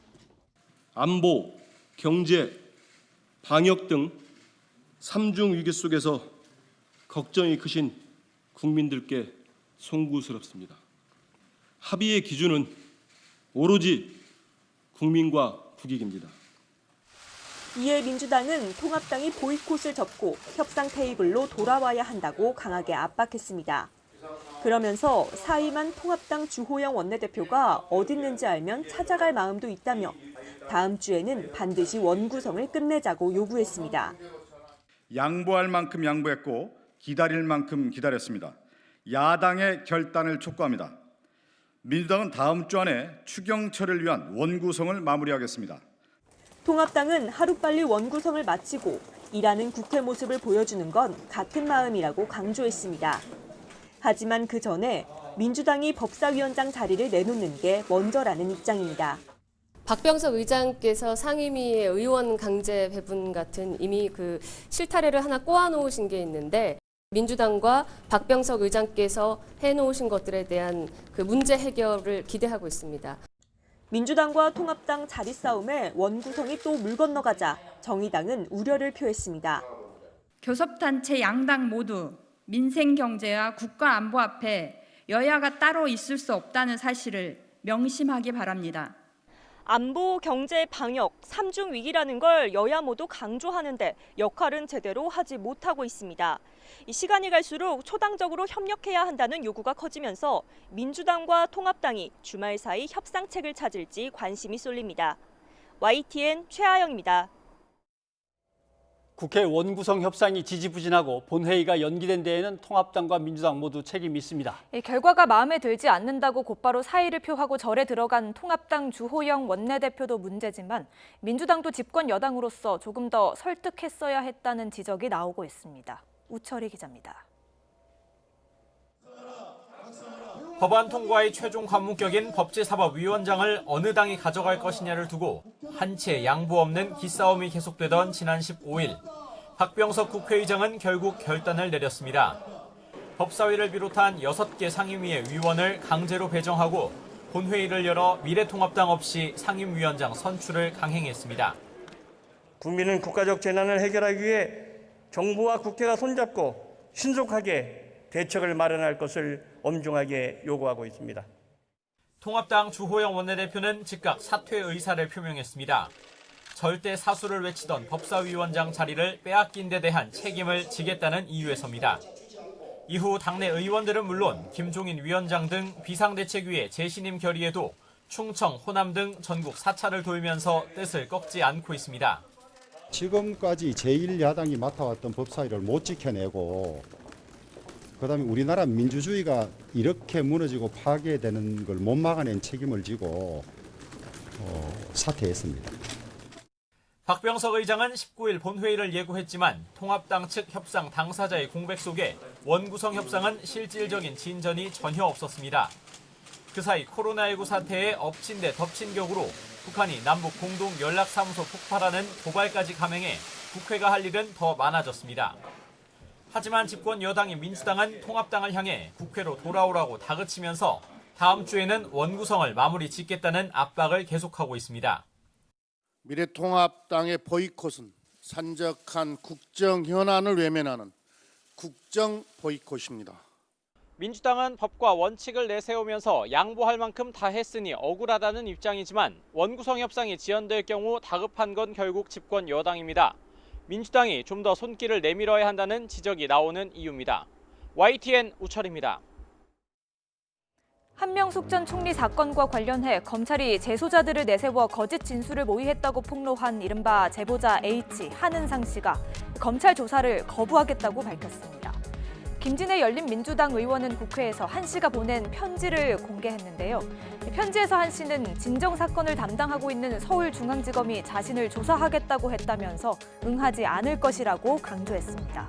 안보, 경제, 방역 등 3중 위기 속에서 걱정이 크신 국민들께 송구스럽습니다. 합의의 기준은 오로지 국민과 국익입니다. 이에 민주당은 통합당이 보이콧을 접고 협상 테이블로 돌아와야 한다고 강하게 압박했습니다. 그러면서 사임한 통합당 주호영 원내대표가 어딨는지 알면 찾아갈 마음도 있다며 다음 주에는 반드시 원구성을 끝내자고 요구했습니다. 양보할 만큼 양보했고 기다릴 만큼 기다렸습니다. 야당의 결단을 촉구합니다. 민주당은 다음 주 안에 추경처리를 위한 원구성을 마무리하겠습니다. 통합당은 하루빨리 원구성을 마치고 일하는 국회 모습을 보여주는 건 같은 마음이라고 강조했습니다. 하지만 그 전에 민주당이 법사위원장 자리를 내놓는 게 먼저라는 입장입니다. 박병석 의장께서 상임위의 의원 강제 배분 같은 이미 그 실타래를 하나 꼬아놓으신 게 있는데 민주당과 박병석 의장께서 해놓으신 것들에 대한 그 문제 해결을 기대하고 있습니다. 민주당과 통합당 자리 싸움에 원구성이 또 물 건너가자 정의당은 우려를 표했습니다. 교섭단체 양당 모두 민생 경제와 국가 안보 앞에 여야가 따로 있을 수 없다는 사실을 명심하기 바랍니다. 안보, 경제, 방역, 삼중 위기라는 걸 여야 모두 강조하는데 역할은 제대로 하지 못하고 있습니다. 시간이 갈수록 초당적으로 협력해야 한다는 요구가 커지면서 민주당과 통합당이 주말 사이 협상책을 찾을지 관심이 쏠립니다. YTN 최아영입니다. 국회 원구성 협상이 지지부진하고 본회의가 연기된 데에는 통합당과 민주당 모두 책임이 있습니다. 결과가 마음에 들지 않는다고 곧바로 사의를 표하고 절에 들어간 통합당 주호영 원내대표도 문제지만 민주당도 집권 여당으로서 조금 더 설득했어야 했다는 지적이 나오고 있습니다. 우철희 기자입니다. 법안 통과의 최종 관문격인 법제사법위원장을 어느 당이 가져갈 것이냐를 두고 한 채 양보 없는 기싸움이 계속되던 지난 15일, 박병석 국회의장은 결국 결단을 내렸습니다. 법사위를 비롯한 6개 상임위의 위원을 강제로 배정하고 본회의를 열어 미래통합당 없이 상임위원장 선출을 강행했습니다. 국민은 국가적 재난을 해결하기 위해 정부와 국회가 손잡고 신속하게 대책을 마련할 것을 엄중하게 요구하고 있습니다. 통합당 주호영 원내대표는 즉각 사퇴 의사를 표명했습니다. 절대 사수를 외치던 법사위원장 자리를 빼앗긴 데 대한 책임을 지겠다는 이유에서입니다. 이후 당내 의원들은 물론 김종인 위원장 등 비상대책위의 재신임 결의에도 충청, 호남 등 전국 4차를 돌면서 뜻을 꺾지 않고 있습니다. 지금까지 제1야당이 맡아왔던 법사위를 못 지켜내고 그다음에 우리나라 민주주의가 이렇게 무너지고 파괴되는 걸 못 막아낸 책임을 지고 사퇴했습니다. 박병석 의장은 19일 본회의를 예고했지만 통합당 측 협상 당사자의 공백 속에 원구성 협상은 실질적인 진전이 전혀 없었습니다. 그 사이 코로나19 사태에 엎친 데 덮친 격으로 북한이 남북 공동 연락사무소 폭발하는 도발까지 감행해 국회가 할 일은 더 많아졌습니다. 하지만 집권 여당인 민주당은 통합당을 향해 국회로 돌아오라고 다그치면서 다음 주에는 원구성을 마무리 짓겠다는 압박을 계속하고 있습니다. 미래통합당의 보이콧은 산적한 국정 현안을 외면하는 국정 보이콧입니다. 민주당은 법과 원칙을 내세우면서 양보할 만큼 다 했으니 억울하다는 입장이지만 원구성 협상이 지연될 경우 다급한 건 결국 집권 여당입니다. 민주당이 좀 더 손길을 내밀어야 한다는 지적이 나오는 이유입니다. YTN 우철입니다. 한명숙 전 총리 사건과 관련해 검찰이 재소자들을 내세워 거짓 진술을 모의했다고 폭로한 이른바 제보자 H, 한은상 씨가 검찰 조사를 거부하겠다고 밝혔습니다. 김진애 열린민주당 의원은 국회에서 한 씨가 보낸 편지를 공개했는데요. 편지에서 한 씨는 진정 사건을 담당하고 있는 서울중앙지검이 자신을 조사하겠다고 했다면서 응하지 않을 것이라고 강조했습니다.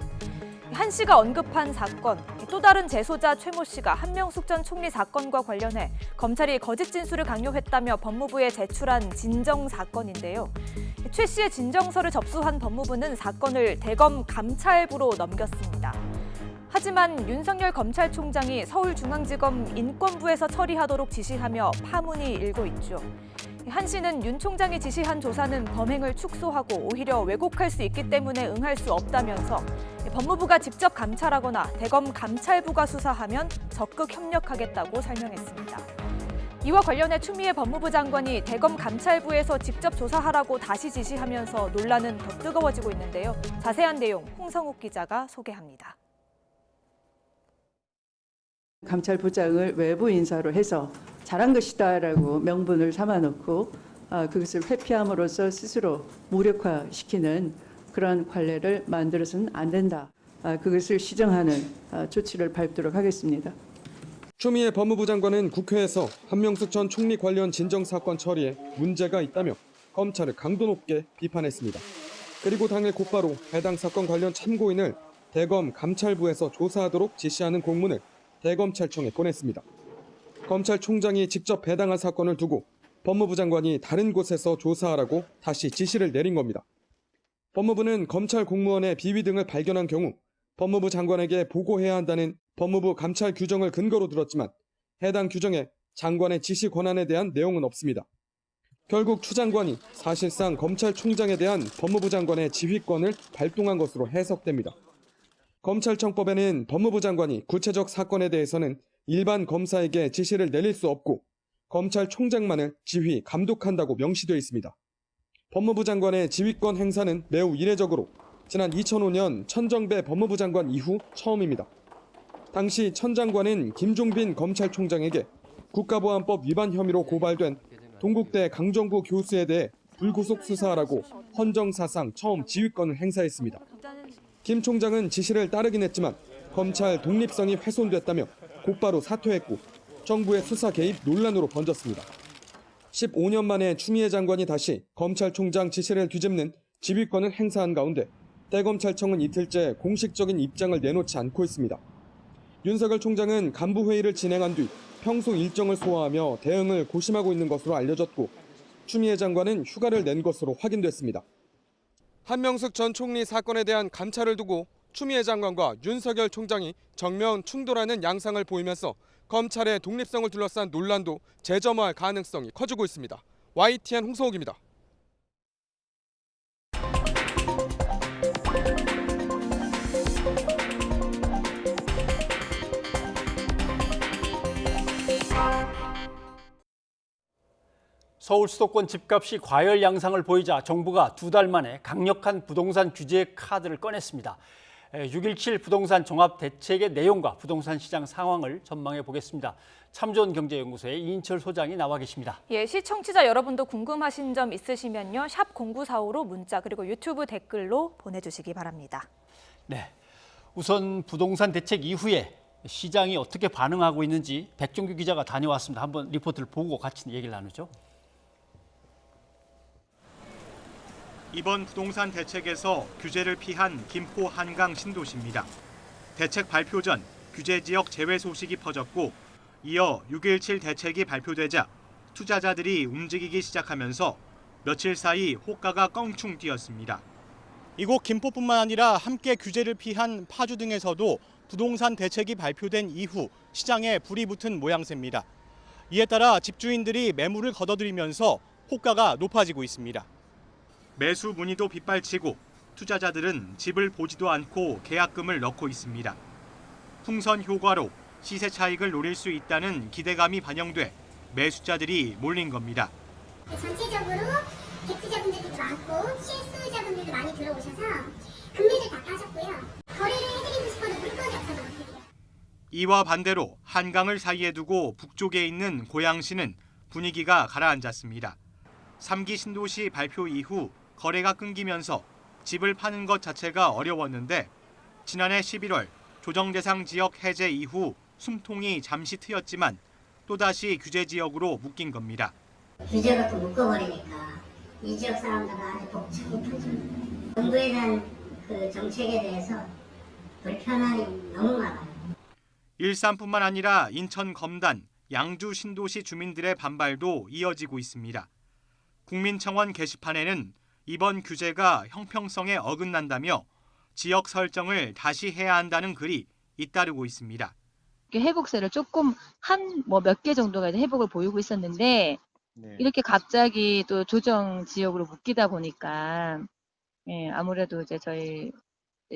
한 씨가 언급한 사건, 또 다른 재소자 최모 씨가 한명숙 전 총리 사건과 관련해 검찰이 거짓 진술을 강요했다며 법무부에 제출한 진정 사건인데요. 최 씨의 진정서를 접수한 법무부는 사건을 대검 감찰부로 넘겼습니다. 하지만 윤석열 검찰총장이 서울중앙지검 인권부에서 처리하도록 지시하며 파문이 일고 있죠. 한 씨는 윤 총장이 지시한 조사는 범행을 축소하고 오히려 왜곡할 수 있기 때문에 응할 수 없다면서 법무부가 직접 감찰하거나 대검 감찰부가 수사하면 적극 협력하겠다고 설명했습니다. 이와 관련해 추미애 법무부 장관이 대검 감찰부에서 직접 조사하라고 다시 지시하면서 논란은 더 뜨거워지고 있는데요. 자세한 내용 홍성욱 기자가 소개합니다. 감찰부장을 외부 인사로 해서 잘한 것이다라고 명분을 삼아놓고 그것을 회피함으로써 스스로 무력화시키는 그런 관례를 만들어서는 안 된다. 그것을 시정하는 조치를 밟도록 하겠습니다. 추미애 법무부 장관은 국회에서 한명숙 전 총리 관련 진정사건 처리에 문제가 있다며 검찰을 강도 높게 비판했습니다. 그리고 당일 곧바로 해당 사건 관련 참고인을 대검 감찰부에서 조사하도록 지시하는 공문을 대검찰청에 보냈습니다. 검찰총장이 직접 배당한 사건을 두고 법무부 장관이 다른 곳에서 조사하라고 다시 지시를 내린 겁니다. 법무부는 검찰 공무원의 비위 등을 발견한 경우 법무부 장관에게 보고해야 한다는 법무부 감찰 규정을 근거로 들었지만 해당 규정에 장관의 지시 권한에 대한 내용은 없습니다. 결국 추 장관이 사실상 검찰총장에 대한 법무부 장관의 지휘권을 발동한 것으로 해석됩니다. 검찰청법에는 법무부 장관이 구체적 사건에 대해서는 일반 검사에게 지시를 내릴 수 없고 검찰총장만을 지휘, 감독한다고 명시되어 있습니다. 법무부 장관의 지휘권 행사는 매우 이례적으로 지난 2005년 천정배 법무부 장관 이후 처음입니다. 당시 천 장관은 김종빈 검찰총장에게 국가보안법 위반 혐의로 고발된 동국대 강정구 교수에 대해 불구속 수사하라고 헌정사상 처음 지휘권을 행사했습니다. 김 총장은 지시를 따르긴 했지만 검찰 독립성이 훼손됐다며 곧바로 사퇴했고 정부의 수사 개입 논란으로 번졌습니다. 15년 만에 추미애 장관이 다시 검찰총장 지시를 뒤집는 지휘권을 행사한 가운데 대검찰청은 이틀째 공식적인 입장을 내놓지 않고 있습니다. 윤석열 총장은 간부회의를 진행한 뒤 평소 일정을 소화하며 대응을 고심하고 있는 것으로 알려졌고 추미애 장관은 휴가를 낸 것으로 확인됐습니다. 한명숙 전 총리 사건에 대한 감찰을 두고 추미애 장관과 윤석열 총장이 정면 충돌하는 양상을 보이면서 검찰의 독립성을 둘러싼 논란도 재점화할 가능성이 커지고 있습니다. YTN 홍성욱입니다. 서울 수도권 집값이 과열 양상을 보이자 정부가 2달 만에 강력한 부동산 규제 카드를 꺼냈습니다. 6.17 부동산 종합대책의 내용과 부동산 시장 상황을 전망해 보겠습니다. 참좋은경제연구소의 이인철 소장이 나와 계십니다. 예, 시청자자 여러분도 궁금하신 점 있으시면요. 샵 0945로 문자 그리고 유튜브 댓글로 보내주시기 바랍니다. 네, 우선 부동산 대책 이후에 시장이 어떻게 반응하고 있는지 백종규 기자가 다녀왔습니다. 한번 리포트를 보고 같이 얘기를 나누죠. 이번 부동산 대책에서 규제를 피한 김포 한강 신도시입니다. 대책 발표 전 규제 지역 제외 소식이 퍼졌고 이어 6.17 대책이 발표되자 투자자들이 움직이기 시작하면서 며칠 사이 호가가 껑충 뛰었습니다. 이곳 김포뿐만 아니라 함께 규제를 피한 파주 등에서도 부동산 대책이 발표된 이후 시장에 불이 붙은 모양새입니다. 이에 따라 집주인들이 매물을 걷어들이면서 호가가 높아지고 있습니다. 매수 문의도 빗발치고 투자자들은 집을 보지도 않고 계약금을 넣고 있습니다. 풍선 효과로 시세 차익을 노릴 수 있다는 기대감이 반영돼 매수자들이 몰린 겁니다. 전체적으로 대투자분들도 많고 실수자분들도 많이 들어오셔서 금매를 다 하셨고요. 거래를 해드리고 싶어도 물건이 없어서 못해요. 이와 반대로 한강을 사이에 두고 북쪽에 있는 고양시는 분위기가 가라앉았습니다. 3기 신도시 발표 이후 거래가 끊기면서 집을 파는 것 자체가 어려웠는데 지난해 11월 조정 대상 지역 해제 이후 숨통이 잠시 트였지만 또다시 규제 지역으로 묶인 겁니다. 규제가 또 묶어버리니까 이 지역 사람들은 아주 복잡하죠. 정부에 대한 그 정책에 대해서 불편함이 너무 많아요. 일산뿐만 아니라 인천 검단, 양주 신도시 주민들의 반발도 이어지고 있습니다. 국민청원 게시판에는 이번 규제가 형평성에 어긋난다며 지역 설정을 다시 해야 한다는 글이 잇따르고 있습니다. 회복세를 조금 몇 개 정도가 회복을 보이고 있었는데 이렇게 갑자기 또 조정 지역으로 묶이다 보니까 아무래도 이제 저희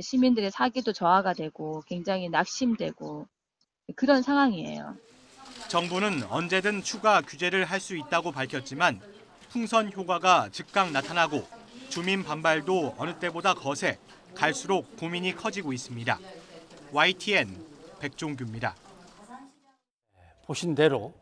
시민들의 사기도 저하가 되고 굉장히 낙심되고 그런 상황이에요. 정부는 언제든 추가 규제를 할 수 있다고 밝혔지만 풍선 효과가 즉각 나타나고 주민 반발도 어느 때보다 거세 갈수록 고민이 커지고 있습니다. YTN 백종규입니다. 보신 대로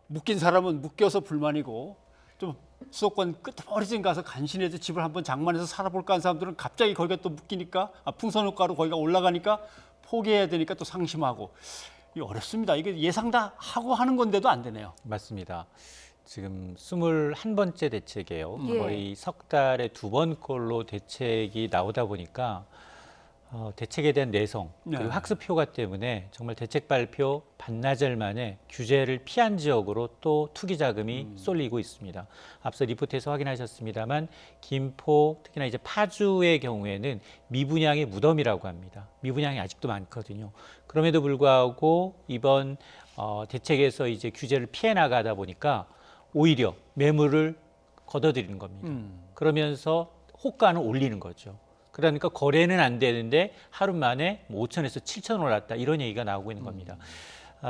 묶인 사람은 묶여서 불만이고 좀 수도권 끝머리쯤 가서 간신해서 집을 한번 장만해서 살아볼까 하는 사람들은 갑자기 거기가 또 묶이니까 풍선 효과로 거기가 올라가니까 포기해야 되니까 또 상심하고 어렵습니다. 이게 예상 다 하고 하는 건데도 안 되네요. 맞습니다. 지금 21번째 대책이에요. 예. 거의 석 달에 2번꼴로 대책이 나오다 보니까 대책에 대한 내성 그리고 네. 학습 효과 때문에 정말 대책 발표 반나절 만에 규제를 피한 지역으로 또 투기 자금이 쏠리고 있습니다. 앞서 리포트에서 확인하셨습니다만 김포 특히나 이제 파주의 경우에는 미분양의 무덤이라고 합니다. 미분양이 아직도 많거든요. 그럼에도 불구하고 이번 대책에서 이제 규제를 피해 나가다 보니까 오히려 매물을 걷어들이는 겁니다. 그러면서 호가는 올리는 거죠. 그러니까 거래는 안 되는데 하루 만에 5천에서 7천 올랐다 이런 얘기가 나오고 있는 겁니다.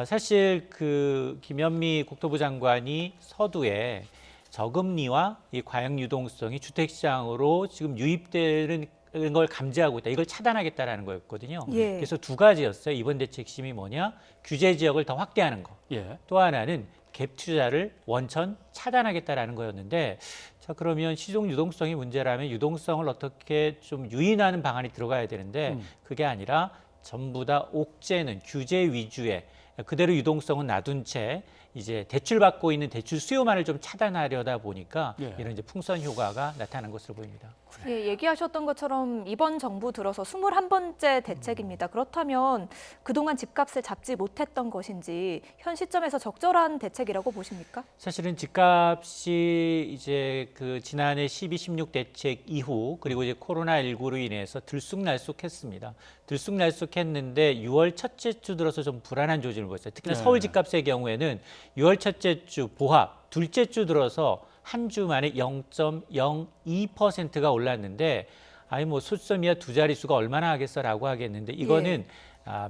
사실 그 김현미 국토부 장관이 서두에 저금리와 이 과잉 유동성이 주택시장으로 지금 유입되는 걸 감지하고 있다. 이걸 차단하겠다라는 거였거든요. 예. 그래서 두 가지였어요. 이번 대책 핵심이 뭐냐? 규제 지역을 더 확대하는 거. 예. 또 하나는 갭 투자를 원천 차단하겠다라는 거였는데 자 그러면 시중 유동성이 문제라면 유동성을 어떻게 좀 유인하는 방안이 들어가야 되는데 그게 아니라 전부 다 옥죄는 규제 위주의 그대로 유동성은 놔둔 채 이제 대출받고 있는 대출 수요만을 좀 차단하려다 보니까 예. 이런 이제 풍선 효과가 나타난 것으로 보입니다. 예, 얘기하셨던 것처럼 이번 정부 들어서 21번째 대책입니다. 그렇다면 그동안 집값을 잡지 못했던 것인지 현 시점에서 적절한 대책이라고 보십니까? 사실은 집값이 이제 그 지난해 12, 16 대책 이후 그리고 이제 코로나19로 인해서 들쑥날쑥했습니다. 들쑥날쑥했는데 6월 첫째 주 들어서 좀 불안한 조짐을 보였어요. 특히나 네. 서울 집값의 경우에는 6월 첫째 주 보합, 둘째 주 들어서 한 주 만에 0.02%가 올랐는데 아니 뭐 소수점이야 두 자릿수가 얼마나 하겠어라고 하겠는데 이거는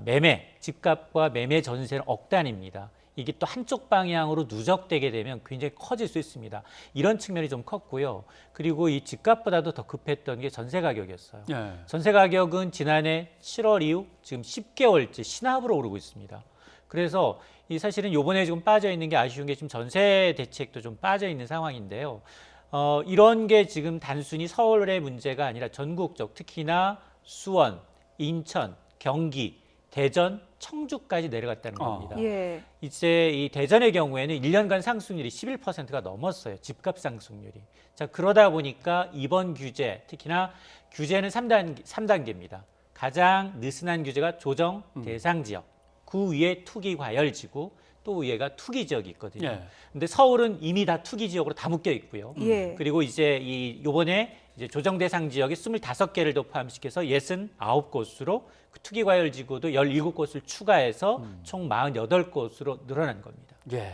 매매, 집값과 매매 전세는 억 단위입니다. 이게 또 한쪽 방향으로 누적되게 되면 굉장히 커질 수 있습니다. 이런 측면이 좀 컸고요. 그리고 이 집값보다도 더 급했던 게 전세 가격이었어요. 예. 전세 가격은 지난해 7월 이후 지금 10개월째 신압으로 오르고 있습니다. 그래서 이 사실은 요번에 지금 빠져 있는 게 아쉬운 게 지금 전세 대책도 좀 빠져 있는 상황인데요. 이런 게 지금 단순히 서울의 문제가 아니라 전국적 특히나 수원, 인천, 경기, 대전, 청주까지 내려갔다는 겁니다. 예. 이제 이 대전의 경우에는 1년간 상승률이 11%가 넘었어요. 집값 상승률이. 자, 그러다 보니까 이번 규제, 특히나 규제는 3단계입니다. 가장 느슨한 규제가 조정 대상 지역. 그 위에 투기 과열지구, 또 위에가 투기 지역이 있거든요. 예. 근데 서울은 이미 다 투기 지역으로 다 묶여 있고요. 예. 그리고 이제 요번에 이제 조정 대상 지역이 25개를 더 포함시켜서 69곳으로 그 투기 과열 지구도 17곳을 추가해서 총 48곳으로 늘어난 겁니다. 예.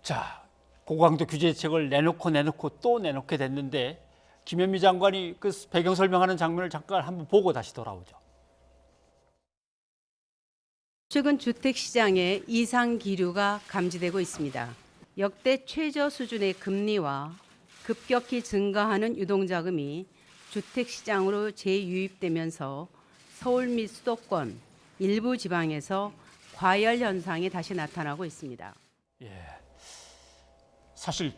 자, 고강도 규제책을 내놓고 또 내놓게 됐는데 김현미 장관이 그 배경 설명하는 장면을 잠깐 한번 보고 다시 돌아오죠. 최근 주택시장에 이상 기류가 감지되고 있습니다. 역대 최저 수준의 금리와 급격히 증가하는 유동자금이 주택시장으로 재유입되면서 서울 및 수도권, 일부 지방에서 과열 현상이 다시 나타나고 있습니다. 예. 사실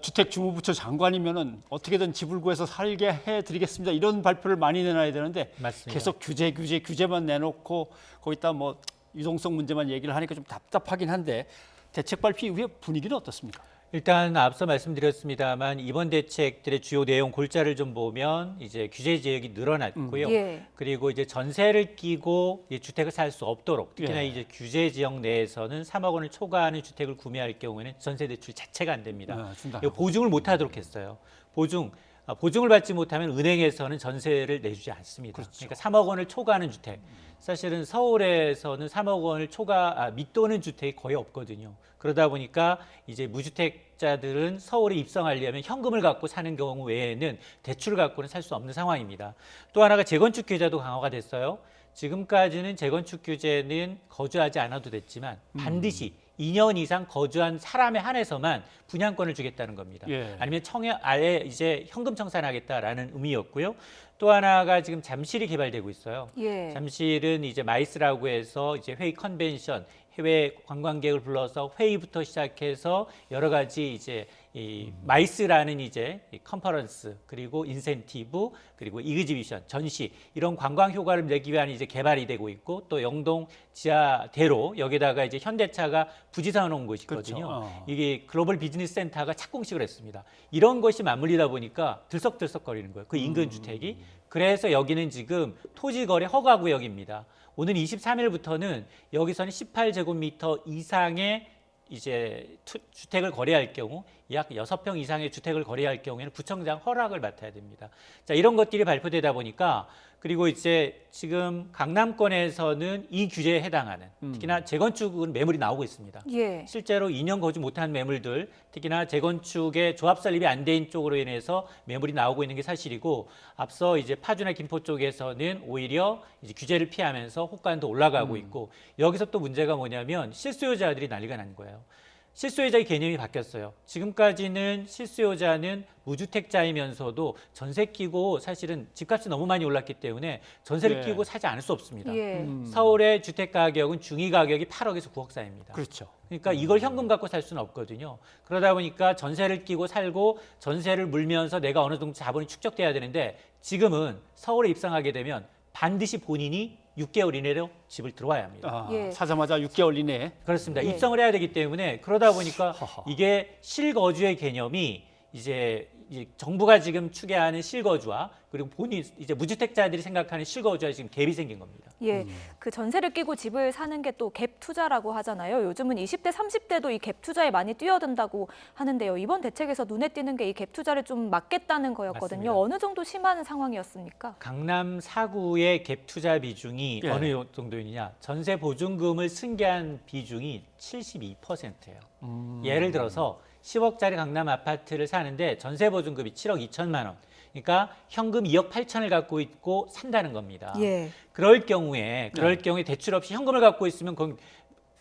주택주무부처 장관이면은 어떻게든 집을 구해서 살게 해드리겠습니다. 이런 발표를 많이 내놔야 되는데 맞습니다. 계속 규제만 내놓고 거기다 뭐 유동성 문제만 얘기를 하니까 좀 답답하긴 한데 대책 발표 이후에 분위기는 어떻습니까? 일단 앞서 말씀드렸습니다만 이번 대책들의 주요 내용 골자를 좀 보면 이제 규제 지역이 늘어났고요. 예. 그리고 이제 전세를 끼고 주택을 살 수 없도록 특히나 예. 이제 규제 지역 내에서는 3억 원을 초과하는 주택을 구매할 경우에는 전세 대출 자체가 안 됩니다. 이거 보증을 못 하도록 했어요. 보증을 받지 못하면 은행에서는 전세를 내주지 않습니다. 그렇죠. 그러니까 3억 원을 초과하는 주택. 사실은 서울에서는 3억 원을 밑도는 주택이 거의 없거든요. 그러다 보니까 이제 무주택자들은 서울에 입성하려면 현금을 갖고 사는 경우 외에는 대출을 갖고는 살 수 없는 상황입니다. 또 하나가 재건축 규제도 강화가 됐어요. 지금까지는 재건축 규제는 거주하지 않아도 됐지만 반드시 2년 이상 거주한 사람에 한해서만 분양권을 주겠다는 겁니다. 예. 아니면 아예 이제 현금 청산하겠다라는 의미였고요. 또 하나가 지금 잠실이 개발되고 있어요. 예. 잠실은 이제 마이스라고 해서 이제 회의 컨벤션, 해외 관광객을 불러서 회의부터 시작해서 여러 가지 이제 이 마이스라는 이제 이 컨퍼런스 그리고 인센티브 그리고 이그지비션 전시 이런 관광 효과를 내기 위한 이제 개발이 되고 있고 또 영동 지하대로 여기다가 이제 현대차가 부지사 놓은 곳이거든요. 그렇죠. 이게 글로벌 비즈니스 센터가 착공식을 했습니다. 이런 것이 맞물리다 보니까 들썩들썩거리는 거예요. 그 인근 주택이. 그래서 여기는 지금 토지거래 허가 구역입니다. 오는 23일부터는 여기서는 18제곱미터 이상의 이제 주택을 거래할 경우 약 6평 이상의 주택을 거래할 경우에는 구청장 허락을 맡아야 됩니다. 자, 이런 것들이 발표되다 보니까 그리고 이제 지금 강남권에서는 이 규제에 해당하는 특히나 재건축은 매물이 나오고 있습니다. 예. 실제로 2년 거주 못한 매물들 특히나 재건축에 조합 설립이 안 된 쪽으로 인해서 매물이 나오고 있는 게 사실이고 앞서 이제 파주나 김포 쪽에서는 오히려 이제 규제를 피하면서 호가도 올라가고 있고 여기서 또 문제가 뭐냐면 실수요자들이 난리가 난 거예요. 실수요자의 개념이 바뀌었어요. 지금까지는 실수요자는 무주택자이면서도 전세 끼고 사실은 집값이 너무 많이 올랐기 때문에 전세를 예. 끼고 사지 않을 수 없습니다. 예. 서울의 주택 가격은 중위 가격이 8억에서 9억 사이입니다. 그렇죠. 그러니까 이걸 현금 갖고 살 수는 없거든요. 그러다 보니까 전세를 끼고 살고 전세를 물면서 내가 어느 정도 자본이 축적돼야 되는데 지금은 서울에 입성하게 되면 반드시 본인이 6개월 이내로 집을 들어와야 합니다. 아, 예. 사자마자 6개월 이내에. 그렇습니다. 예. 입성을 해야 되기 때문에 그러다 보니까 이게 실거주의 개념이 이제 정부가 지금 추계하는 실거주와 그리고 본인 이제 무주택자들이 생각하는 실거주와 지금 갭이 생긴 겁니다. 예, 그 전세를 끼고 집을 사는 게 또 갭 투자라고 하잖아요. 요즘은 20대, 30대도 이 갭 투자에 많이 뛰어든다고 하는데요. 이번 대책에서 눈에 띄는 게 이 갭 투자를 좀 막겠다는 거였거든요. 맞습니다. 어느 정도 심한 상황이었습니까? 강남 4구의 갭 투자 비중이 예. 어느 정도이냐? 전세 보증금을 승계한 비중이 72%예요. 예를 들어서 10억짜리 강남 아파트를 사는데 전세 보증금이 7억 2천만 원. 그러니까 현금 2억 8천을 갖고 있고 산다는 겁니다. 예. 그럴 경우에 대출 없이 현금을 갖고 있으면 그건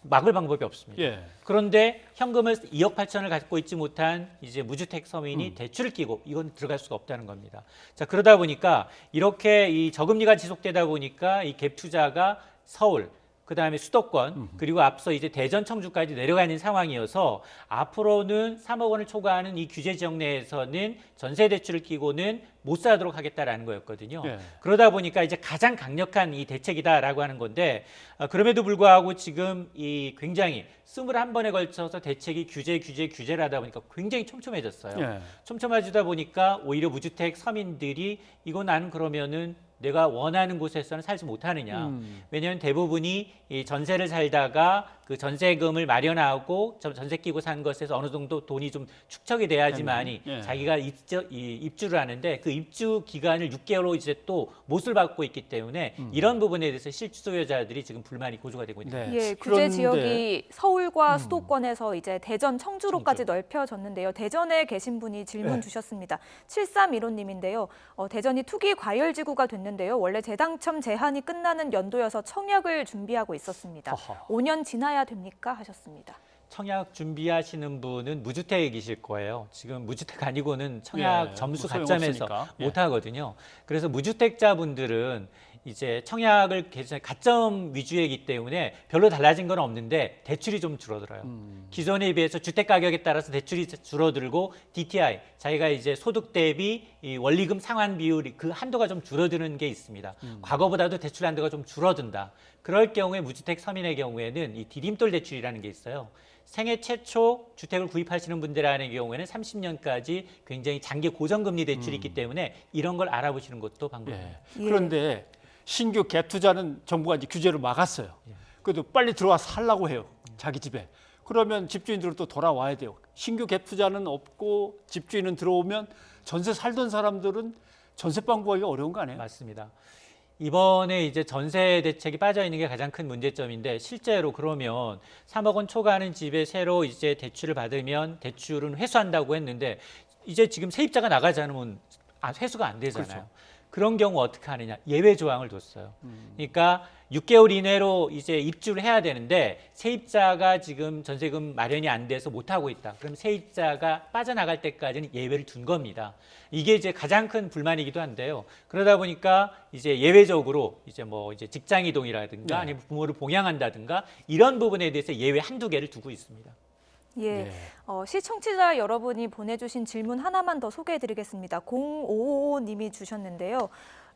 막을 방법이 없습니다. 예. 그런데 현금을 2억 8천을 갖고 있지 못한 이제 무주택 서민이 대출을 끼고 이건 들어갈 수가 없다는 겁니다. 자, 그러다 보니까 이렇게 이 저금리가 지속되다 보니까 이 갭 투자가 서울 그다음에 수도권 그리고 앞서 이제 대전 청주까지 내려가 있는 상황이어서 앞으로는 3억 원을 초과하는 이 규제 지역 내에서는 전세 대출을 끼고는 못 사도록 하겠다라는 거였거든요. 예. 그러다 보니까 이제 가장 강력한 이 대책이다라고 하는 건데 그럼에도 불구하고 지금 이 굉장히 21번에 걸쳐서 대책이 규제를 하다 보니까 굉장히 촘촘해졌어요. 예. 촘촘해지다 보니까 오히려 무주택 서민들이 이거 나는 그러면은 내가 원하는 곳에서는 살지 못하느냐. 왜냐하면 대부분이 이 전세를 살다가 그 전세금을 마련하고 전세 끼고 산 것에서 어느 정도 돈이 좀 축적이 돼야지만이 예. 자기가 입주를 하는데 그 입주 기간을 6개월로 이제 또 못을 받고 있기 때문에 이런 부분에 대해서 실수요자들이 지금 불만이 고조가 되고 있는 거예요. 예, 규제 지역이 서울과 수도권에서 이제 대전, 청주로까지 넓혀졌는데요. 대전에 계신 분이 질문 주셨습니다. 7315님인데요. 대전이 투기 과열지구가 됐는데요. 원래 재당첨 제한이 끝나는 연도여서 청약을 준비하고 있었습니다. 5년 지나야 됩니까? 하셨습니다. 청약 준비하시는 분은 무주택이실 거예요. 지금 무주택 아니고는 청약 점수 가점에서 못 하거든요. 그래서 무주택자분들은 이제 청약을 가점 위주이기 때문에 별로 달라진 건 없는데 대출이 좀 줄어들어요. 기존에 비해서 주택 가격에 따라서 대출이 줄어들고 DTI, 자기가 이제 소득 대비 이 원리금 상환 비율이 그 한도가 좀 줄어드는 게 있습니다. 과거보다도 대출 한도가 좀 줄어든다. 그럴 경우에 무주택 서민의 경우에는 이 디딤돌 대출이라는 게 있어요. 생애 최초 주택을 구입하시는 분들의 경우에는 30년까지 굉장히 장기 고정금리 대출이 있기 때문에 이런 걸 알아보시는 것도 방법입니다. 그런데 신규 갭 투자는 정부가 이제 규제를 막았어요. 그래도 빨리 들어와 살라고 해요. 자기 집에. 그러면 집주인들은 또 돌아와야 돼요. 신규 갭 투자는 없고 집주인은 들어오면 전세 살던 사람들은 전세방 구하기가 어려운 거 아니에요? 맞습니다. 이번에 이제 전세 대책이 빠져 있는 게 가장 큰 문제점인데 실제로 그러면 3억 원 초과하는 집에 새로 이제 대출을 받으면 대출은 회수한다고 했는데 이제 지금 세입자가 나가지 않으면 회수가 안 되잖아요. 그렇죠. 그런 경우 어떻게 하느냐? 예외 조항을 뒀어요. 그러니까 6개월 이내로 이제 입주를 해야 되는데 세입자가 지금 전세금 마련이 안 돼서 못 하고 있다. 그럼 세입자가 빠져나갈 때까지는 예외를 둔 겁니다. 이게 이제 가장 큰 불만이기도 한데요. 그러다 보니까 이제 예외적으로 이제 뭐 이제 직장 이동이라든가 아니면 부모를 봉양한다든가 이런 부분에 대해서 예외 한두 개를 두고 있습니다. 예, 시청자 여러분이 보내주신 질문 하나만 더 소개해드리겠습니다. 0555님이 주셨는데요.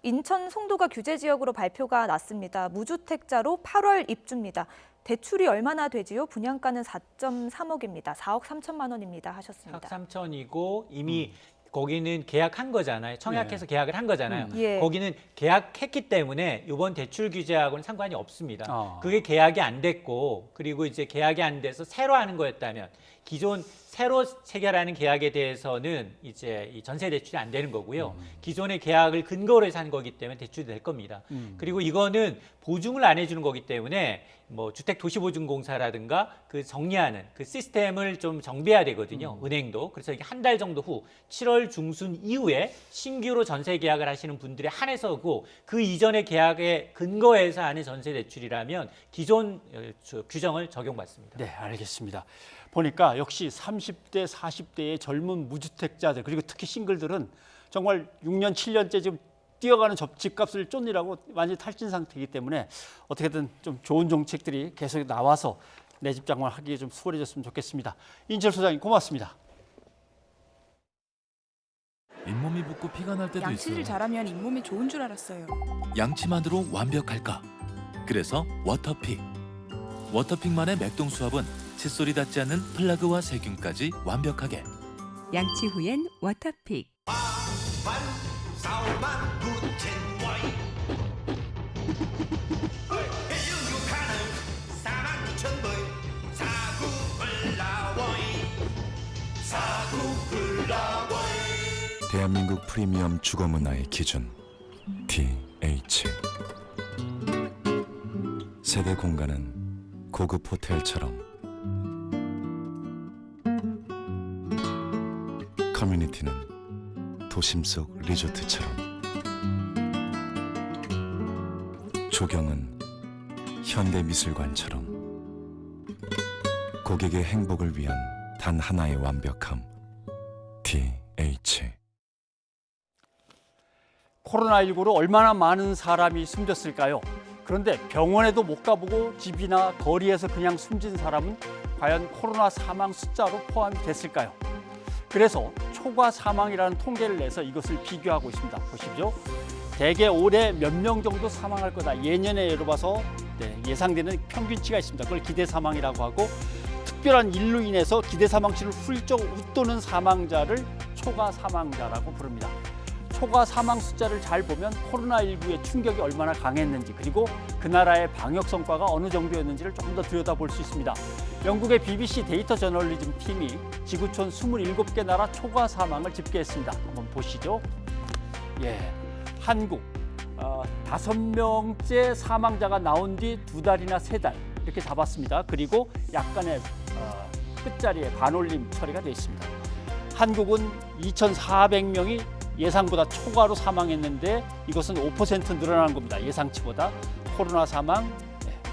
인천 송도가 규제 지역으로 발표가 났습니다. 무주택자로 8월 입주입니다. 대출이 얼마나 되지요? 분양가는 4.3억입니다. 4억 3천만 원입니다. 하셨습니다. 4억 3천이고 이미 거기는 계약한 거잖아요. 청약해서 계약을 한 거잖아요. 예. 거기는 계약했기 때문에 이번 대출 규제하고는 상관이 없습니다. 그게 계약이 안 됐고 그리고 이제 계약이 안 돼서 새로 하는 거였다면 기존 새로 체결하는 계약에 대해서는 이제 이 전세 대출이 안 되는 거고요. 기존의 계약을 근거로 해서 한 거기 때문에 대출이 될 겁니다. 그리고 이거는 보증을 안 해주는 거기 때문에 뭐 주택도시보증공사라든가 그 정리하는 그 시스템을 좀 정비해야 되거든요. 은행도. 그래서 이게 한 달 정도 후 7월 중순 이후에 신규로 전세 계약을 하시는 분들에 한해서고 그 이전의 계약에 근거해서 하는 전세 대출이라면 기존 규정을 적용받습니다. 네, 알겠습니다. 보니까 역시 30대, 40대의 젊은 무주택자들 그리고 특히 싱글들은 정말 6년, 7년째 지금 뛰어가는 집값을 쫓느라고 완전히 탈진 상태이기 때문에 어떻게든 좀 좋은 정책들이 계속 나와서 내 집 장만하기에 좀 수월해졌으면 좋겠습니다. 인철 소장님 고맙습니다. 잇몸이 붓고 피가 날 때도 있어요. 양치를 잘하면 잇몸이 좋은 줄 알았어요. 양치만으로 완벽할까? 그래서 워터픽. 워터픽만의 맥동 수압은 칫솔이 닿지 않는 플라그와 세균까지 완벽하게. 양치 후엔 워터픽. 대한민국 프리미엄 주거 문화의 기준 DH. 세대 공간은 고급 호텔처럼, 커뮤니티는 도심 속 리조트처럼, 조경은 현대미술관처럼 고객의 행복을 위한 단 하나의 완벽함 DH. 코로나19로 얼마나 많은 사람이 숨졌을까요? 그런데 병원에도 못 가보고 집이나 거리에서 그냥 숨진 사람은 과연 코로나 사망 숫자로 포함이 됐을까요? 그래서 초과 사망이라는 통계를 내서 이것을 비교하고 있습니다. 보십시오. 대개 올해 몇 명 정도 사망할 거다. 예년에 예로 봐서 예상되는 평균치가 있습니다. 그걸 기대 사망이라고 하고 특별한 일로 인해서 기대 사망치를 훌쩍 웃도는 사망자를 초과 사망자라고 부릅니다. 초과 사망 숫자를 잘 보면 코로나19의 충격이 얼마나 강했는지 그리고 그 나라의 방역 성과가 어느 정도였는지를 조금 더 들여다볼 수 있습니다. 영국의 BBC 데이터 저널리즘 팀이 지구촌 27개 나라 초과 사망을 집계했습니다. 한번 보시죠. 예, 한국 5명째 사망자가 나온 뒤 2달이나 3달 이렇게 잡았습니다. 그리고 약간의 끝자리에 반올림 처리가 되어 있습니다. 한국은 2,400명이 예상보다 초과로 사망했는데 이것은 5% 늘어난 겁니다. 예상치보다. 코로나 사망,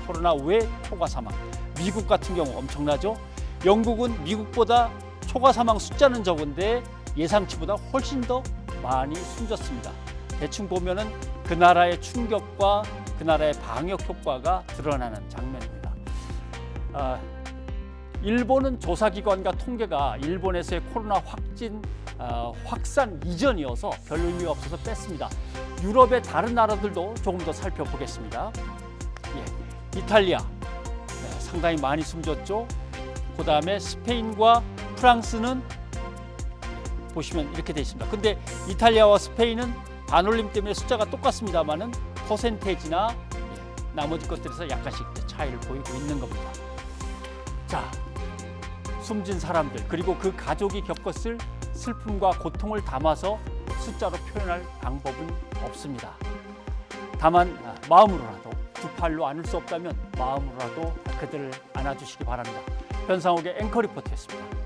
코로나 외 초과 사망. 미국 같은 경우 엄청나죠. 영국은 미국보다 초과 사망 숫자는 적은데 예상치보다 훨씬 더 많이 숨졌습니다. 대충 보면은 그 나라의 충격과 그 나라의 방역 효과가 드러나는 장면입니다. 일본은 조사기관과 통계가 일본에서의 코로나 확산 이전이어서 별 의미가 없어서 뺐습니다. 유럽의 다른 나라들도 조금 더 살펴보겠습니다. 예, 이탈리아 상당히 많이 숨졌죠. 그 다음에 스페인과 프랑스는 보시면 이렇게 돼 있습니다. 근데 이탈리아와 스페인은 반올림 때문에 숫자가 똑같습니다만은 퍼센테이지나 나머지 것들에서 약간씩 차이를 보이고 있는 겁니다. 자, 숨진 사람들 그리고 그 가족이 겪었을 슬픔과 고통을 담아서 숫자로 표현할 방법은 없습니다. 다만 마음으로라도 두 팔로 안을 수 없다면 마음으로라도 그들을 안아주시기 바랍니다. 변상욱의 앵커 리포트였습니다.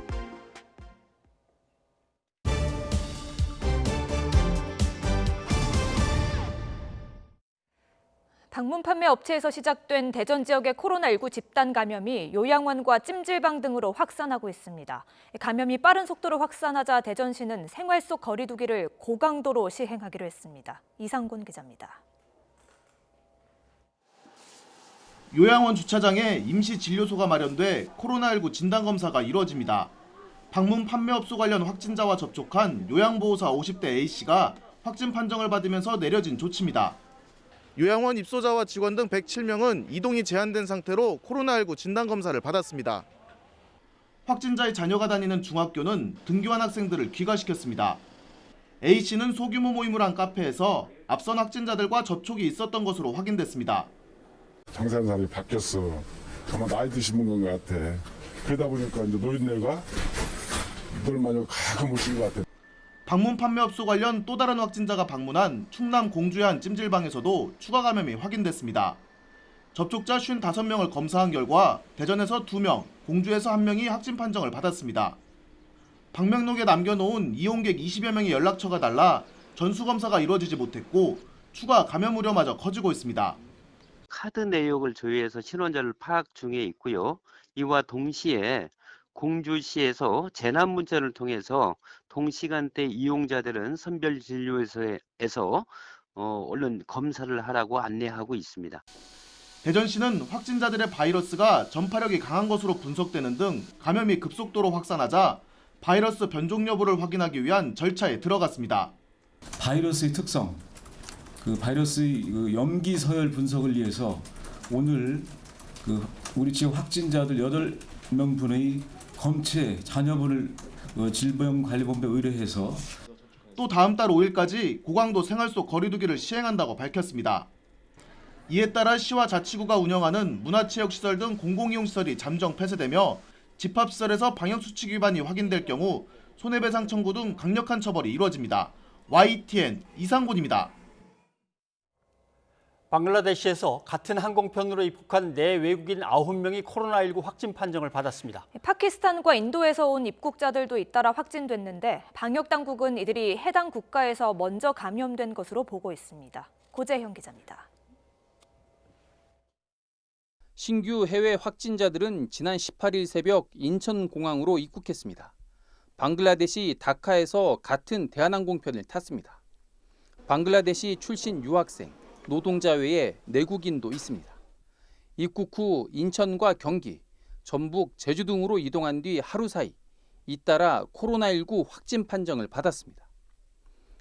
방문 판매 업체에서 시작된 대전 지역의 코로나19 집단 감염이 요양원과 찜질방 등으로 확산하고 있습니다. 감염이 빠른 속도로 확산하자 대전시는 생활 속 거리 두기를 고강도로 시행하기로 했습니다. 이상곤 기자입니다. 요양원 주차장에 임시 진료소가 마련돼 코로나19 진단검사가 이루어집니다. 방문 판매업소 관련 확진자와 접촉한 요양보호사 50대 A씨가 확진 판정을 받으면서 내려진 조치입니다. 요양원 입소자와 직원 등 107명은 이동이 제한된 상태로 코로나19 진단검사를 받았습니다. 확진자의 자녀가 다니는 중학교는 등교한 학생들을 귀가시켰습니다. A씨는 소규모 모임을 한 카페에서 앞선 확진자들과 접촉이 있었던 것으로 확인됐습니다. 장사하는 사람이 바뀌었어. 정말 나이 드신 분 것 같아. 그러다 보니까 이제 노인네가 늘 많이 가끔 오신 것 같아. 방문 판매업소 관련 또 다른 확진자가 방문한 충남 공주의 한 찜질방에서도 추가 감염이 확인됐습니다. 접촉자 55명을 검사한 결과 대전에서 2명, 공주에서 1명이 확진 판정을 받았습니다. 방명록에 남겨놓은 이용객 20여 명의 연락처가 달라 전수검사가 이루어지지 못했고 추가 감염 우려마저 커지고 있습니다. 카드 내역을 조회해서 신원자를 파악 중에 있고요. 이와 동시에 공주시에서 재난 문자를 통해서 동시간대 이용자들은 선별진료소에서 얼른 검사를 하라고 안내하고 있습니다. 대전시는 확진자들의 바이러스가 전파력이 강한 것으로 분석되는 등 감염이 급속도로 확산하자 바이러스 변종 여부를 확인하기 위한 절차에 들어갔습니다. 바이러스의 특성, 그 바이러스의 염기 서열 분석을 위해서 오늘 우리 지역 확진자들 8명분의 검체 자녀분을 질병관리본부에 의뢰해서 또 다음 달 5일까지 고강도 생활 속 거리 두기를 시행한다고 밝혔습니다. 이에 따라 시와 자치구가 운영하는 문화체육시설 등 공공이용시설이 잠정 폐쇄되며 집합시설에서 방역수칙 위반이 확인될 경우 손해배상 청구 등 강력한 처벌이 이루어집니다. YTN 이상곤입니다. 방글라데시에서 같은 항공편으로 입국한 네 외국인 9명이 코로나19 확진 판정을 받았습니다. 파키스탄과 인도에서 온 입국자들도 잇따라 확진됐는데 방역당국은 이들이 해당 국가에서 먼저 감염된 것으로 보고 있습니다. 고재형 기자입니다. 신규 해외 확진자들은 지난 18일 새벽 인천공항으로 입국했습니다. 방글라데시 다카에서 같은 대한항공편을 탔습니다. 방글라데시 출신 유학생, 노동자 외에 내국인도 있습니다. 입국 후 인천과 경기, 전북, 제주 등으로 이동한 뒤 하루 사이 잇따라 코로나19 확진 판정을 받았습니다.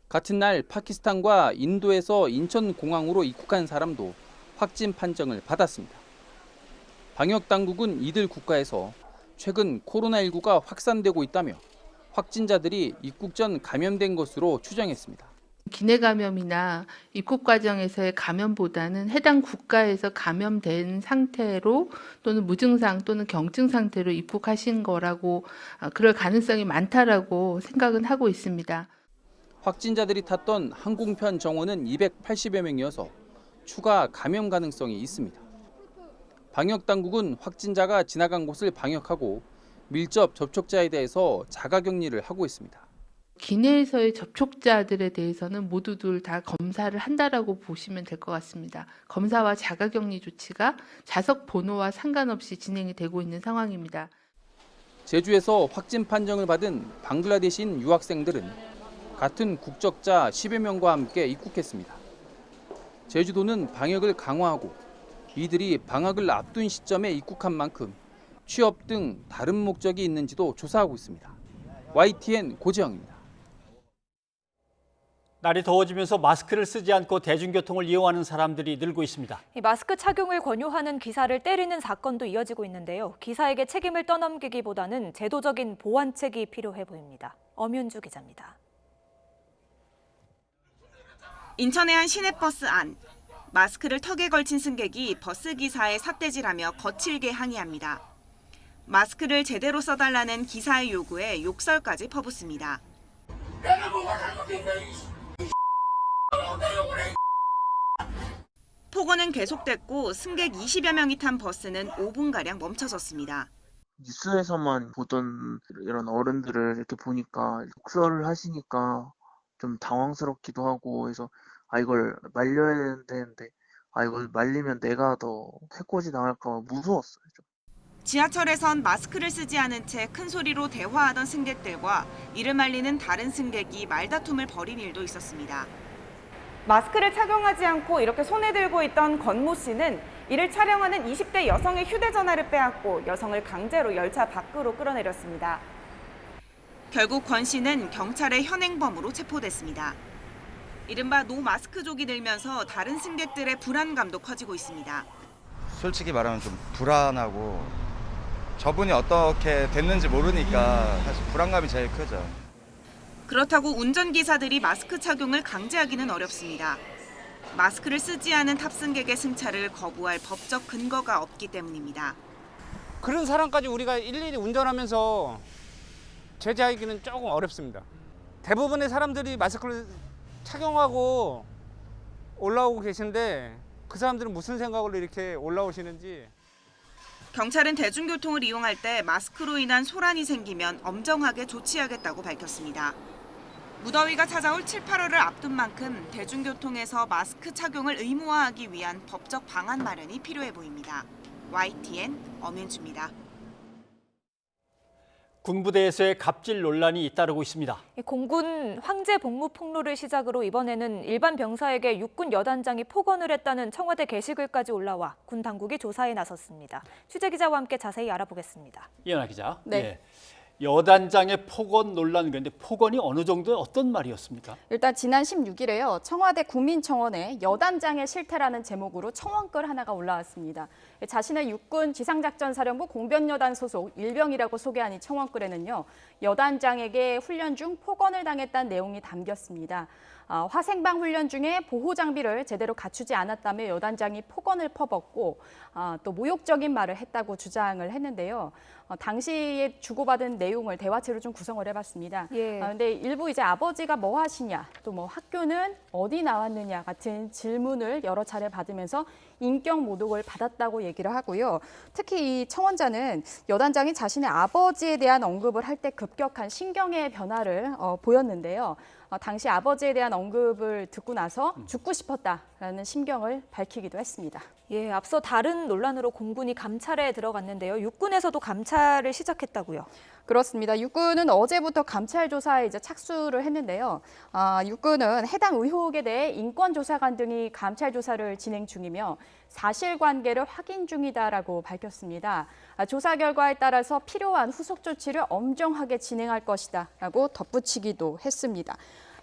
같은 날 파키스탄과 인도에서 인천공항으로 입국한 사람도 확진 판정을 받았습니다. 방역당국은 이들 국가에서 최근 코로나19가 확산되고 있다며 확진자들이 입국 전 감염된 것으로 추정했습니다. 기내 감염이나 입국 과정에서의 감염보다는 해당 국가에서 감염된 상태로 또는 무증상 또는 경증 상태로 입국하신 거라고 그럴 가능성이 많다라고 생각은 하고 있습니다. 확진자들이 탔던 항공편 정원은 280여 명이어서 추가 감염 가능성이 있습니다. 방역당국은 확진자가 지나간 곳을 방역하고 밀접 접촉자에 대해서 자가격리를 하고 있습니다. 기내에서의 접촉자들에 대해서는 모두들 다 검사를 한다라고 보시면 될 것 같습니다. 검사와 자가격리 조치가 좌석 번호와 상관없이 진행이 되고 있는 상황입니다. 제주에서 확진 판정을 받은 방글라데시인 유학생들은 같은 국적자 10여 명과 함께 입국했습니다. 제주도는 방역을 강화하고 이들이 방학을 앞둔 시점에 입국한 만큼 취업 등 다른 목적이 있는지도 조사하고 있습니다. YTN 고재영입니다. 날이 더워지면서 마스크를 쓰지 않고 대중교통을 이용하는 사람들이 늘고 있습니다. 마스크 착용을 권유하는 기사를 때리는 사건도 이어지고 있는데요. 기사에게 책임을 떠넘기기보다는 제도적인 보완책이 필요해 보입니다. 엄윤주 기자입니다. 인천의 한 시내버스 안. 마스크를 턱에 걸친 승객이 버스 기사에 삿대질하며 거칠게 항의합니다. 마스크를 제대로 써달라는 기사의 요구에 욕설까지 퍼붓습니다. 폭언은 계속됐고 승객 20여 명이 탄 버스는 5분가량 멈춰섰습니다. 뉴스에서만 보던 이런 어른들을 이렇게 보니까 욕설을 하시니까 좀 당황스럽기도 하고 해서 이걸 말려야 되는데 아, 이거 말리면 내가 더 해코지 당할까 봐 무서웠어요. 좀. 지하철에선 마스크를 쓰지 않은 채 큰 소리로 대화하던 승객들과 이를 말리는 다른 승객이 말다툼을 벌인 일도 있었습니다. 마스크를 착용하지 않고 이렇게 손에 들고 있던 권모 씨는 이를 촬영하는 20대 여성의 휴대전화를 빼앗고 여성을 강제로 열차 밖으로 끌어내렸습니다. 결국 권 씨는 경찰의 현행범으로 체포됐습니다. 이른바 노 마스크족이 늘면서 다른 승객들의 불안감도 커지고 있습니다. 솔직히 말하면 좀 불안하고 저분이 어떻게 됐는지 모르니까 사실 불안감이 제일 크죠. 그렇다고 운전기사들이 마스크 착용을 강제하기는 어렵습니다. 마스크를 쓰지 않은 탑승객의 승차를 거부할 법적 근거가 없기 때문입니다. 그런 사람까지 우리가 일일이 운전하면서 제재하기는 조금 어렵습니다. 대부분의 사람들이 마스크를 착용하고 올라오고 계신데 그 사람들은 무슨 생각으로 이렇게 올라오시는지. 경찰은 대중교통을 이용할 때 마스크로 인한 소란이 생기면 엄정하게 조치하겠다고 밝혔습니다. 무더위가 찾아올 7, 8월을 앞둔 만큼 대중교통에서 마스크 착용을 의무화하기 위한 법적 방안 마련이 필요해 보입니다. YTN 엄윤주입니다. 군부대에서의 갑질 논란이 잇따르고 있습니다. 공군 황제 복무 폭로를 시작으로 이번에는 일반 병사에게 육군 여단장이 폭언을 했다는 청와대 게시글까지 올라와 군 당국이 조사에 나섰습니다. 취재기자와 함께 자세히 알아보겠습니다. 이현아 기자. 네. 예. 여단장의 폭언 논란, 그런데 폭언이 어느 정도의 어떤 말이었습니까? 일단 지난 16일에요. 청와대 국민청원에 여단장의 실태라는 제목으로 청원글 하나가 올라왔습니다. 자신의 육군 지상작전사령부 공변여단 소속 일병이라고 소개한 이 청원글에는요. 여단장에게 훈련 중 폭언을 당했다는 내용이 담겼습니다. 화생방 훈련 중에 보호 장비를 제대로 갖추지 않았다며 여단장이 폭언을 퍼붓고 또 모욕적인 말을 했다고 주장을 했는데요. 당시에 주고받은 내용을 대화체로 좀 구성을 해봤습니다. 근데 일부 이제 아버지가 뭐 하시냐, 또 뭐 학교는 어디 나왔느냐 같은 질문을 여러 차례 받으면서 인격 모독을 받았다고 얘기를 하고요. 특히 이 청원자는 여단장이 자신의 아버지에 대한 언급을 할 때 급격한 신경의 변화를 보였는데요. 당시 아버지에 대한 언급을 듣고 나서 죽고 싶었다라는 심경을 밝히기도 했습니다. 예, 앞서 다른 논란으로 공군이 감찰에 들어갔는데요. 육군에서도 감찰을 시작했다고요. 그렇습니다. 육군은 어제부터 감찰 조사에 이제 착수를 했는데요. 육군은 해당 의혹에 대해 인권조사관 등이 감찰 조사를 진행 중이며 사실관계를 확인 중이다라고 밝혔습니다. 조사 결과에 따라서 필요한 후속 조치를 엄정하게 진행할 것이다라고 덧붙이기도 했습니다.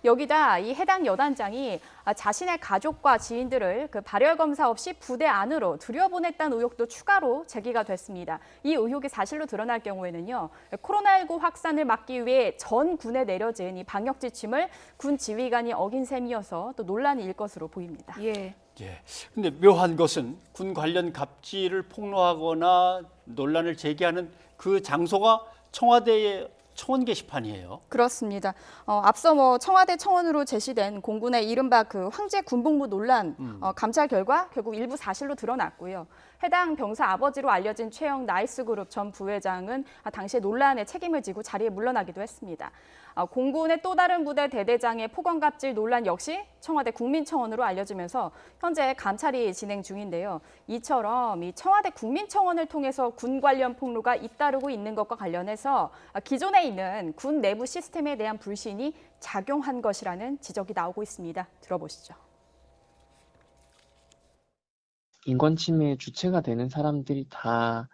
여기다 이 해당 여단장이 자신의 가족과 지인들을 그 발열 검사 없이 부대 안으로 들여보냈다는 의혹도 추가로 제기가 됐습니다. 이 의혹이 사실로 드러날 경우에는요, 코로나19 확산을 막기 위해 전 군에 내려진 이 방역 지침을 군 지휘관이 어긴 셈이어서 또 논란이 일 것으로 보입니다. 예. 예. 근데 묘한 것은 군 관련 갑질을 폭로하거나 논란을 제기하는 그 장소가 청와대의 청원 게시판이에요. 그렇습니다. 앞서 뭐 청와대 청원으로 제시된 공군의 이른바 그 황제 군복무 논란 감찰 결과 결국 일부 사실로 드러났고요. 해당 병사 아버지로 알려진 최영 나이스그룹 전 부회장은 당시에 논란에 책임을 지고 자리에 물러나기도 했습니다. 공군의 또 다른 부대 대대장의 폭언갑질 논란 역시 청와대 국민청원으로 알려지면서 현재 감찰이 진행 중인데요. 이처럼 이 청와대 국민청원을 통해서 군 관련 폭로가 잇따르고 있는 것과 관련해서 기존에 있는 군 내부 시스템에 대한 불신이 작용한 것이라는 지적이 나오고 있습니다. 들어보시죠. 인권 침해의 주체가 되는 사람들이 다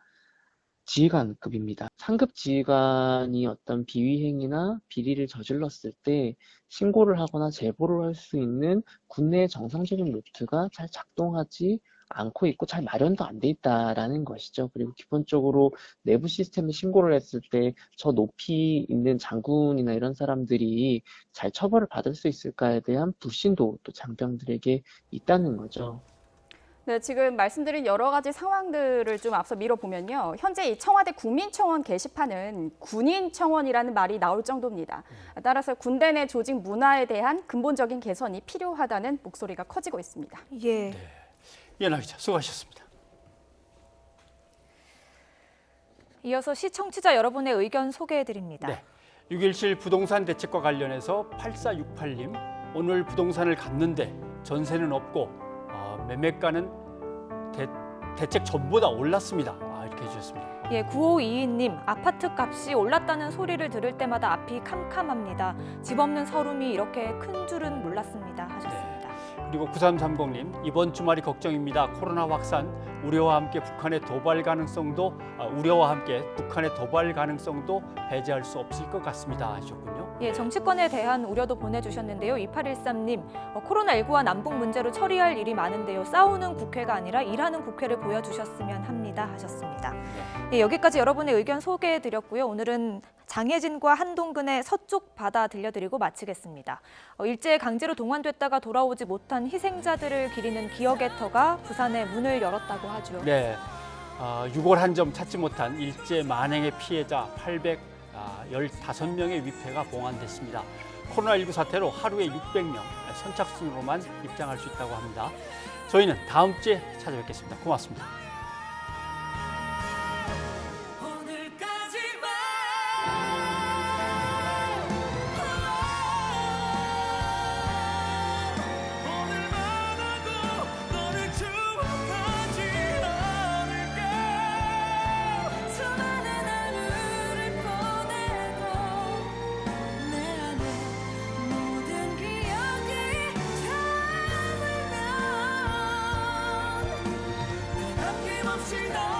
지휘관급입니다. 상급 지휘관이 어떤 비위 행위나 비리를 저질렀을 때 신고를 하거나 제보를 할 수 있는 군내 정상적인 루트가 잘 작동하지 않고 있고 잘 마련도 안 돼 있다라는 것이죠. 그리고 기본적으로 내부 시스템에 신고를 했을 때 저 높이 있는 장군이나 이런 사람들이 잘 처벌을 받을 수 있을까에 대한 불신도 또 장병들에게 있다는 거죠. 네, 지금 말씀드린 여러 가지 상황들을 좀 앞서 밀어보면요. 현재 이 청와대 국민청원 게시판은 군인청원이라는 말이 나올 정도입니다. 따라서 군대 내 조직 문화에 대한 근본적인 개선이 필요하다는 목소리가 커지고 있습니다. 예. 이현아 기자, 수고하셨습니다. 이어서 시청취자 여러분의 의견 소개해드립니다. 네, 6.17 부동산 대책과 관련해서 8468님, 오늘 부동산을 갔는데 전세는 없고 매매가는 대책 전보다 올랐습니다. 이렇게 해주셨습니다. 예, 9522님, 아파트 값이 올랐다는 소리를 들을 때마다 앞이 캄캄합니다. 집 없는 서름이 이렇게 큰 줄은 몰랐습니다. 하셨습니다. 그리고 9330님, 이번 주말이 걱정입니다. 코로나 확산 우려와 함께 북한의 도발 가능성도 배제할 수 없을 것 같습니다. 하셨군요. 예, 정치권에 대한 우려도 보내주셨는데요. 2813님, 코로나19와 남북 문제로 처리할 일이 많은데요. 싸우는 국회가 아니라 일하는 국회를 보여주셨으면 합니다. 하셨습니다. 예, 여기까지 여러분의 의견 소개해드렸고요. 오늘은 장혜진과 한동근의 서쪽 바다 들려드리고 마치겠습니다. 일제에 강제로 동원됐다가 돌아오지 못한 희생자들을 기리는 기억의 터가 부산에 문을 열었다고 하죠. 네, 6월 한 점 찾지 못한 일제 만행의 피해자 815명의 위패가 봉안됐습니다. 코로나19 사태로 하루에 600명 선착순으로만 입장할 수 있다고 합니다. 저희는 다음 주에 찾아뵙겠습니다. 고맙습니다. 없이 나